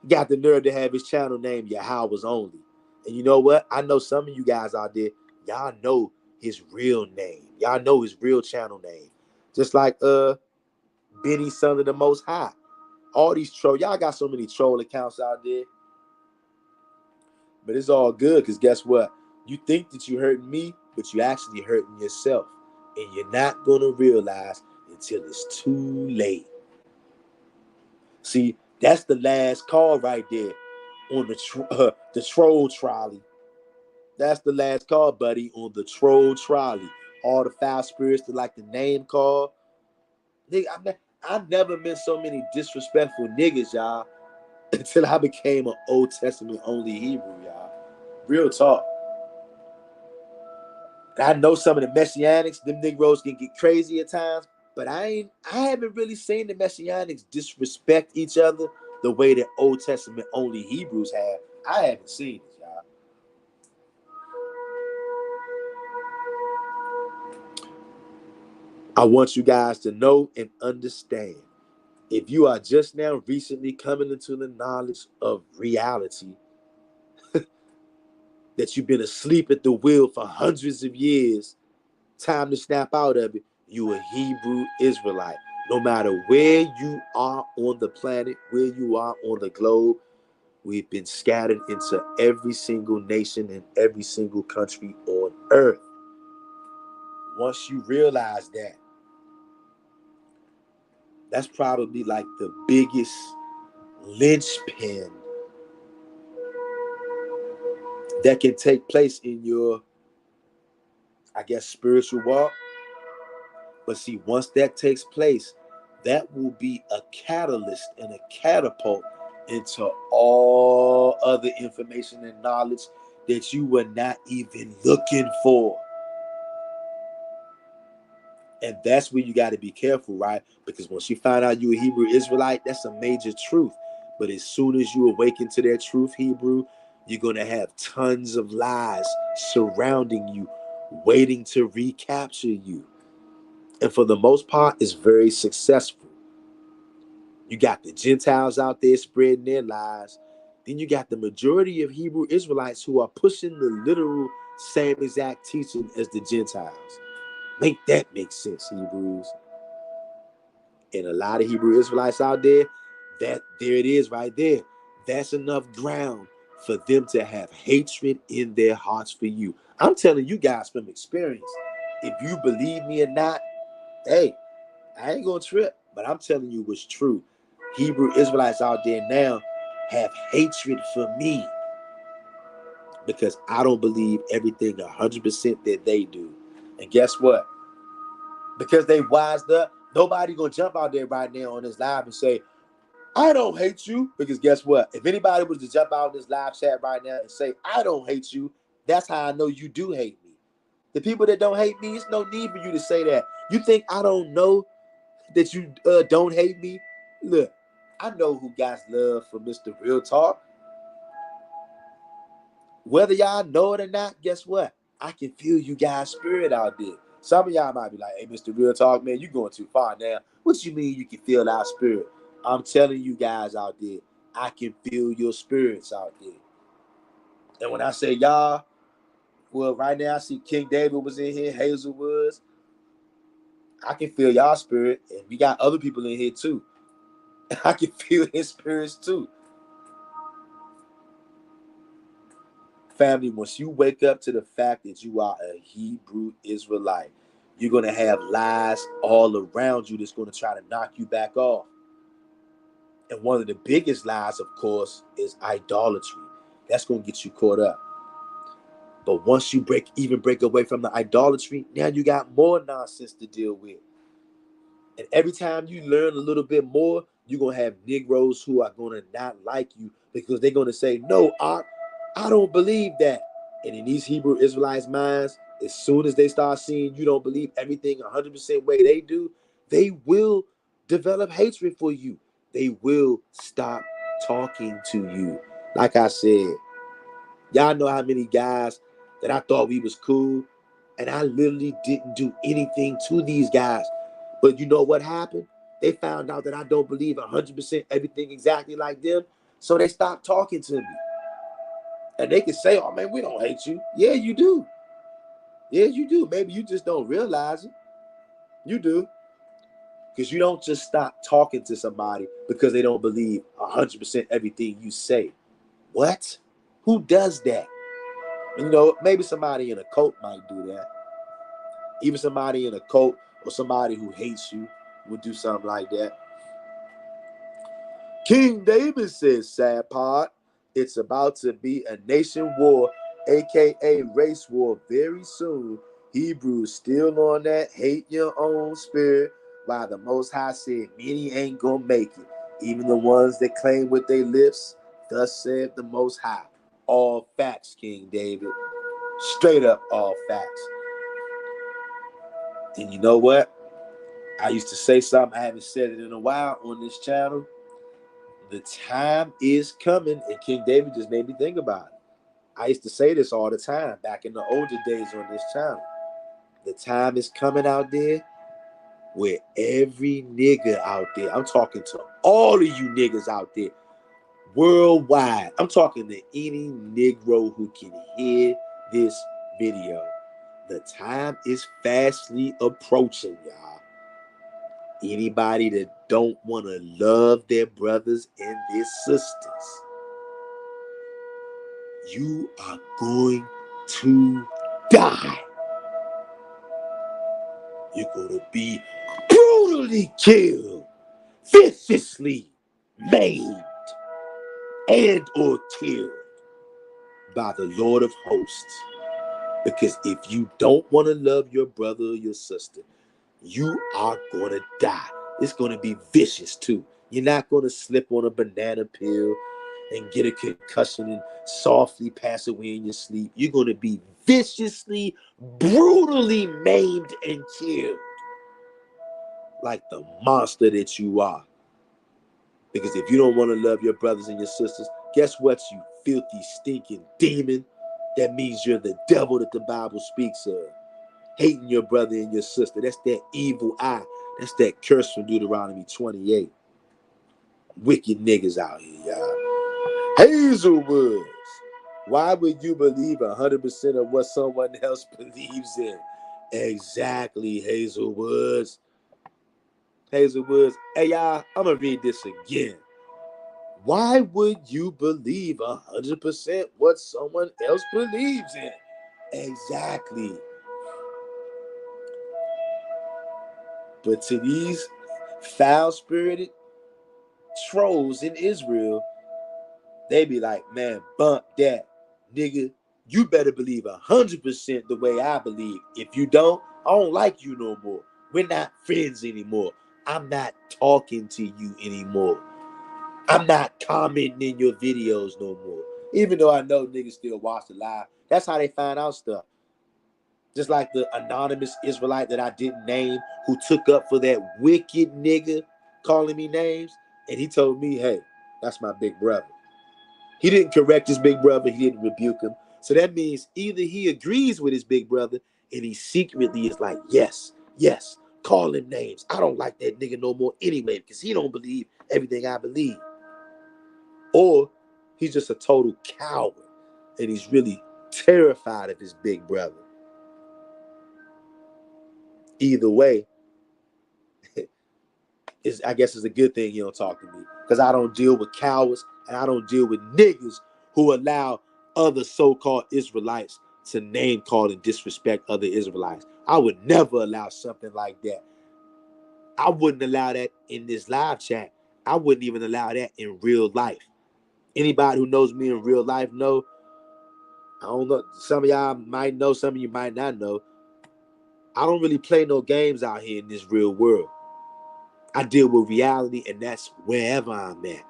Got the nerve to have his channel named Yahweh's only. And you know what? I know some of you guys out there, y'all know his real name. Y'all know his real channel name. Just like Benny, son of the Most High. All these troll, y'all got so many troll accounts out there. But it's all good, because guess what? You think that you're hurting me, but you actually hurting yourself. And you're not going to realize until it's too late. See, that's the last call right there on the troll trolley. That's the last call, buddy, on the troll trolley. All the foul spirits that like the name call. Nigga, I've never met so many disrespectful niggas, y'all, until I became an Old Testament only Hebrew, y'all. Real talk. I know some of the Messianics, them Negroes can get crazy at times, but I haven't really seen the Messianics disrespect each other the way that Old Testament only Hebrews have. I haven't seen it, y'all. I want you guys to know and understand, if you are just now recently coming into the knowledge of reality, that you've been asleep at the wheel for hundreds of years, time to snap out of it, you a Hebrew Israelite. No matter where you are on the planet, where you are on the globe, we've been scattered into every single nation and every single country on earth. Once you realize that, that's probably like the biggest linchpin that can take place in your, I guess, spiritual walk. But see, once that takes place, that will be a catalyst and a catapult into all other information and knowledge that you were not even looking for. And that's where you got to be careful, right? Because once you find out you're a Hebrew Israelite, that's a major truth. But as soon as you awaken to that truth, Hebrew, you're going to have tons of lies surrounding you, waiting to recapture you. And for the most part, it's very successful. You got the Gentiles out there spreading their lies. Then you got the majority of Hebrew Israelites who are pushing the literal same exact teaching as the Gentiles. Make that make sense, Hebrews. And a lot of Hebrew Israelites out there, there it is right there. That's enough ground for them to have hatred in their hearts for you. I'm telling you guys from experience. If you believe me or not, hey, I ain't gonna trip, but I'm telling you what's true. Hebrew Israelites out there now have hatred for me because I don't believe everything 100% that they do. And guess what? Because they wised up, nobody gonna jump out there right now on this live and say, I don't hate you. Because guess what? If anybody was to jump out in this live chat right now and say, I don't hate you, that's how I know you do hate me. The people that don't hate me, it's no need for you to say that. You think I don't know that you don't hate me? Look, I know who got love for Mr. Real Talk. Whether y'all know it or not, guess what? I can feel you guys' spirit out there. Some of y'all might be like, hey, Mr. Real Talk, man, you going too far now. What you mean you can feel our spirit? I'm telling you guys out there, I can feel your spirits out there. And when I say y'all, well, right now I see King David was in here, Hazel Woods. I can feel y'all spirit, and we got other people in here too. I can feel his spirits too. Family, once you wake up to the fact that you are a Hebrew Israelite, you're going to have lies all around you that's going to try to knock you back off. And one of the biggest lies, of course, is idolatry. That's going to get you caught up. But once you break away from the idolatry, now you got more nonsense to deal with. And every time you learn a little bit more, you're going to have Negroes who are going to not like you because they're going to say, no, I don't believe that. And in these Hebrew Israelites' minds, as soon as they start seeing you don't believe everything 100% way they do, they will develop hatred for you. they will stop talking to you. Like I said, y'all know how many guys that I thought we was cool, and I literally didn't do anything to these guys. But you know what happened? They found out that I don't believe 100% everything exactly like them, so they stopped talking to me. And they can say, oh man, we don't hate you. Yeah, you do. Yeah, you do. Maybe you just don't realize it. You do. Because you don't just stop talking to somebody because they don't believe 100% everything you say. What? Who does that? You know, maybe somebody in a cult might do that. Even somebody in a cult or somebody who hates you would do something like that. King David says, Sad Pod, it's about to be a nation war, aka race war, very soon. Hebrews still on that hate your own spirit, while the Most High said many ain't gonna make it, even the ones that claim with their lips. Thus said the Most High. All facts, King David. Straight up all facts. And you know what? I used to say something, I haven't said it in a while on this channel. The time is coming, and King David just made me think about it. I used to say this all the time back in the older days on this channel. The time is coming out there where every nigga out there, I'm talking to all of you niggas out there, worldwide, I'm talking to any Negro who can hear this video. The time is fastly approaching, y'all. Anybody that don't want to love their brothers and their sisters, you are going to die. You're going to be brutally killed, viciously maimed, and or killed by the Lord of hosts. Because if you don't want to love your brother or your sister, you are going to die. It's going to be vicious too. You're not going to slip on a banana peel and get a concussion and softly pass away in your sleep. You're going to be viciously, brutally maimed and killed like the monster that you are. Because if you don't want to love your brothers and your sisters, guess what, you filthy, stinking demon? That means you're the devil that the Bible speaks of. Hating your brother and your sister. That's that evil eye. That's that curse from Deuteronomy 28. Wicked niggas out here, y'all. Hazelwoods. Why would you believe 100% of what someone else believes in? Exactly, Hazelwoods. Hazelwoods. Hey, y'all, I'm going to read this again. Why would you believe 100% what someone else believes in? Exactly. But to these foul-spirited trolls in Israel, they be like, man, bump that. Nigga, you better believe 100% the way I believe. If you don't, I don't like you no more. We're not friends anymore. I'm not talking to you anymore. I'm not commenting in your videos no more. Even though I know niggas still watch the live. That's how they find out stuff. Just like the anonymous Israelite that I didn't name who took up for that wicked nigga calling me names. And he told me, hey, that's my big brother. He didn't correct his big brother. He didn't rebuke him. So that means either he agrees with his big brother and he secretly is like, yes, yes, call him names. I don't like that nigga no more anyway because he don't believe everything I believe. Or he's just a total coward and he's really terrified of his big brother. Either way, I guess it's a good thing he don't talk to me because I don't deal with cowards and I don't deal with niggas who allow other so-called Israelites to name call and disrespect other Israelites. I would never allow something like that. I wouldn't allow that in this live chat. I wouldn't even allow that in real life. Anybody who knows me in real life know, I don't know, some of y'all might know, some of you might not know, I don't really play no games out here in this real world. I deal with reality, and that's wherever I'm at.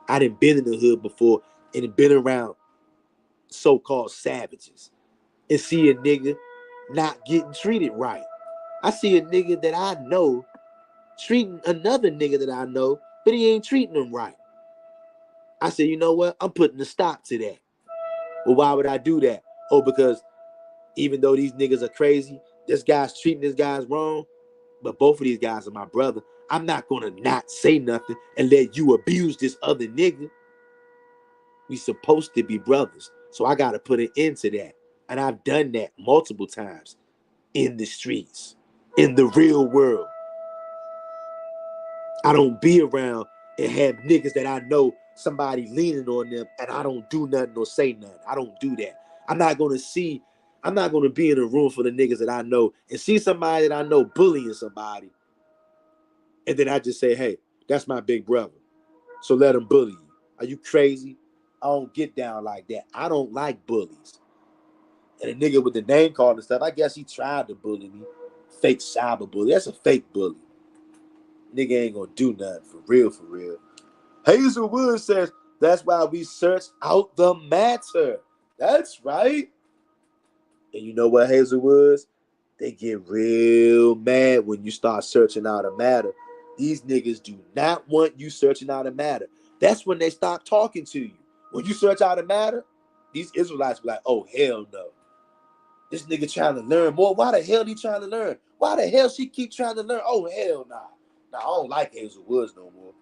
I done been in the hood before and been around so-called savages and see a nigga not getting treated right. I see a nigga that I know treating another nigga that I know but he ain't treating them right. I said, you know what? I'm putting a stop to that. Well, why would I do that? Oh, because even though these niggas are crazy, this guy's treating this guy's wrong, but both of these guys are my brother. I'm not gonna not say nothing and let you abuse this other nigga. We supposed to be brothers. So I gotta put an end to that. And I've done that multiple times in the streets, in the real world. I don't be around and have niggas that I know somebody leaning on them and I don't do nothing or say nothing. I don't do that. I'm not gonna be in a room for the niggas that I know and see somebody that I know bullying somebody. And then I just say, hey, that's my big brother. So let him bully you. Are you crazy? I don't get down like that. I don't like bullies. And a nigga with the name card and stuff, I guess he tried to bully me. Fake cyber bully. That's a fake bully. Nigga ain't gonna do nothing for real, for real. Hazelwood says, that's why we search out the matter. That's right. And you know what, Hazelwoods? They get real mad when you start searching out a matter. These niggas do not want you searching out a matter. That's when they stop talking to you. When you search out a matter, these Israelites be like, oh, hell no. This nigga trying to learn more. Why the hell he trying to learn? Why the hell she keep trying to learn? Oh, hell nah. Nah, I don't like Hazelwoods no more.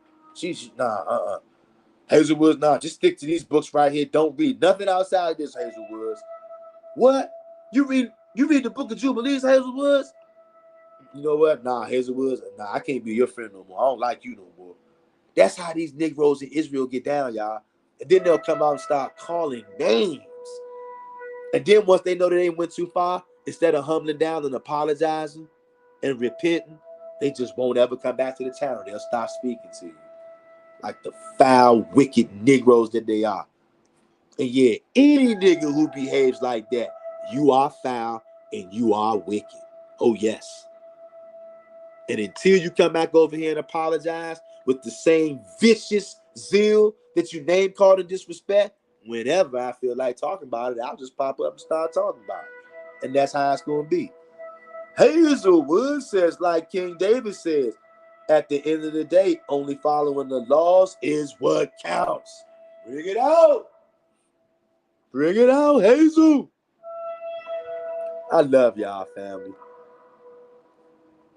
Hazelwoods, nah. Just stick to these books right here. Don't read nothing outside of this, Hazelwoods. What? You read the book of Jubilees, Hazelwoods? You know what? Nah, Hazelwoods, nah, I can't be your friend no more. I don't like you no more. That's how these Negroes in Israel get down, y'all. And then they'll come out and start calling names. And then once they know that they went too far, instead of humbling down and apologizing and repenting, they just won't ever come back to the channel. They'll stop speaking to you. Like the foul, wicked Negroes that they are. And yeah, any nigga who behaves like that, you are foul and you are wicked. Oh, yes. And until you come back over here and apologize with the same vicious zeal that you name called and disrespect, whenever I feel like talking about it, I'll just pop up and start talking about it. And that's how it's going to be. Hazelwood says, like King David says, at the end of the day, only following the laws is what counts. Bring it out. Bring it out, Hazel. I love y'all, family.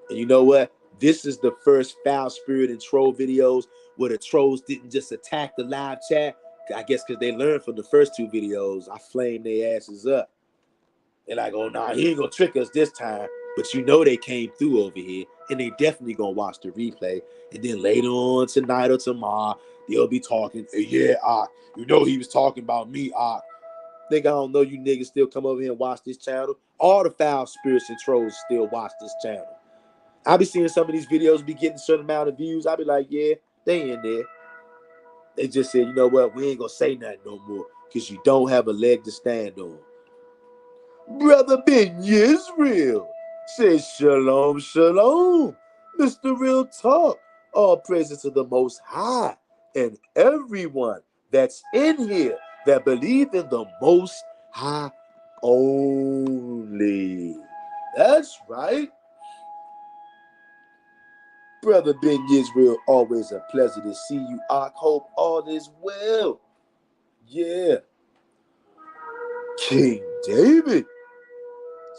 And you know what? This is the first foul spirit and troll videos where the trolls didn't just attack the live chat. I guess because they learned from the first two videos, I flamed their asses up. They're like, oh, nah, he ain't going to trick us this time. But you know they came through over here, and they definitely going to watch the replay. And then later on tonight or tomorrow, they'll be talking, hey, yeah, you know he was talking about me, Think I don't know you niggas still come over here and watch this channel. All the foul spirits and trolls still watch this channel. I be seeing some of these videos be getting a certain amount of views. I be like, yeah, they in there. They just said, you know what, we ain't gonna say nothing no more because you don't have a leg to stand on. Brother Ben Yisrael says, shalom, shalom, Mr. Real Talk. All praises to the Most High and everyone that's in here that believe in the Most High only. That's right. Brother Ben Yisrael, always a pleasure to see you. I hope all is well. Yeah. King David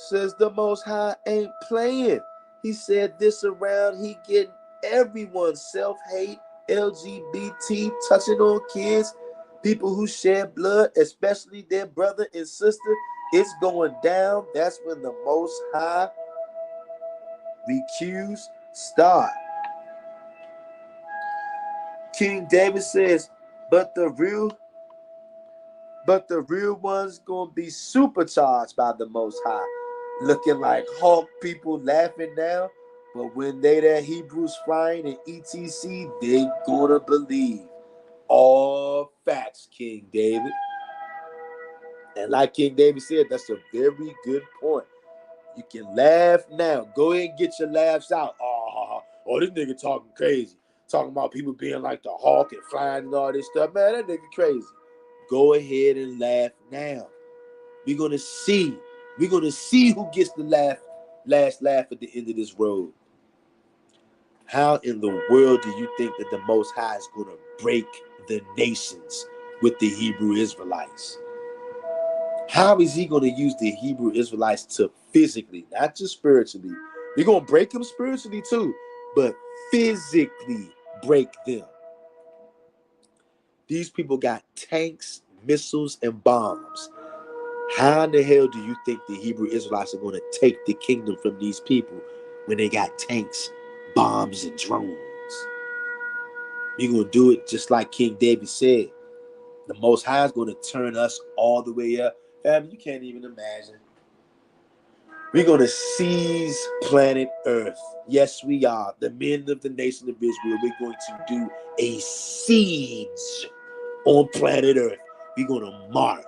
says the Most High ain't playing. He said this around, he getting everyone self-hate, LGBT, touching on kids, people who share blood, especially their brother and sister. It's going down. That's when the Most High recuse start. King David says, but the real one's gonna be supercharged by the Most High. Looking like Hulk people laughing now, but when they that Hebrews flying and etc, they gonna believe. All facts, King David. And like King David said, that's a very good point. You can laugh now. Go ahead and get your laughs out. Oh, this nigga talking crazy. Talking about people being like the Hulk and flying and all this stuff. Man, that nigga crazy. Go ahead and laugh now. We're gonna see. We're gonna see who gets the last laugh at the end of this road. How in the world do you think that the Most High is going to break the nations with the Hebrew Israelites? How is he going to use the Hebrew Israelites to physically, not just spiritually? We're going to break them spiritually too, but physically break them. These people got tanks, missiles, and bombs. How in the hell do you think the Hebrew Israelites are going to take the kingdom from these people when they got tanks, bombs, and drones? We're going to do it just like King David said. The Most High is going to turn us all the way up. Fam, you can't even imagine. We're going to seize planet Earth. Yes, we are. The men of the nation of Israel, we're going to do a siege on planet Earth. We're going to march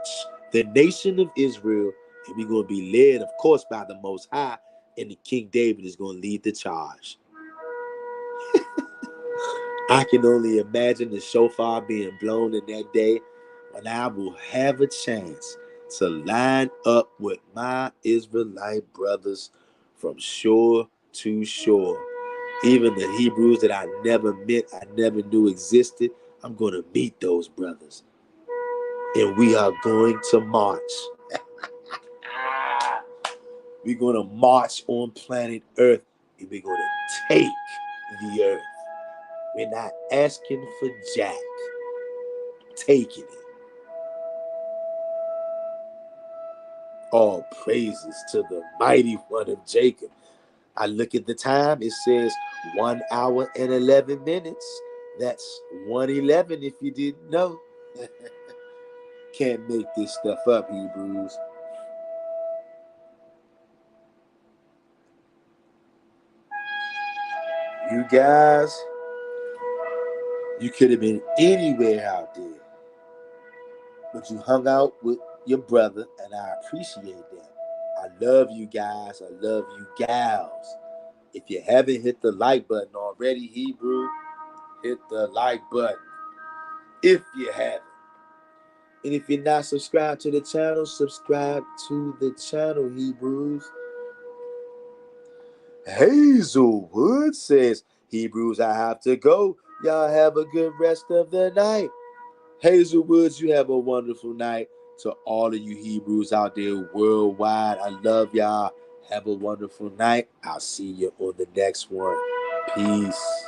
the nation of Israel, and we're going to be led, of course, by the Most High, and the King David is going to lead the charge. I can only imagine the shofar being blown in that day when I will have a chance to line up with my Israelite brothers from shore to shore. Even the Hebrews that I never met, I never knew existed, I'm going to meet those brothers. And we are going to march. We're going to march on planet Earth, and we're going to take the earth. We're not asking for jack. Taking it. All praises to the mighty one of Jacob. I look at the time, it says 1 hour and 11 minutes. That's 1:11 if you didn't know. Can't make this stuff up, Hebrews. You guys, you could have been anywhere out there, but you hung out with your brother, and I appreciate that. I love you guys. I love you gals. If you haven't hit the like button already, Hebrew, hit the like button. If you haven't. And if you're not subscribed to the channel, subscribe to the channel, Hebrews. Hazelwood says, Hebrews, I have to go. Y'all have a good rest of the night. Hazelwoods, you have a wonderful night. To all of you Hebrews out there worldwide, I love y'all. Have a wonderful night. I'll see you on the next one. Peace.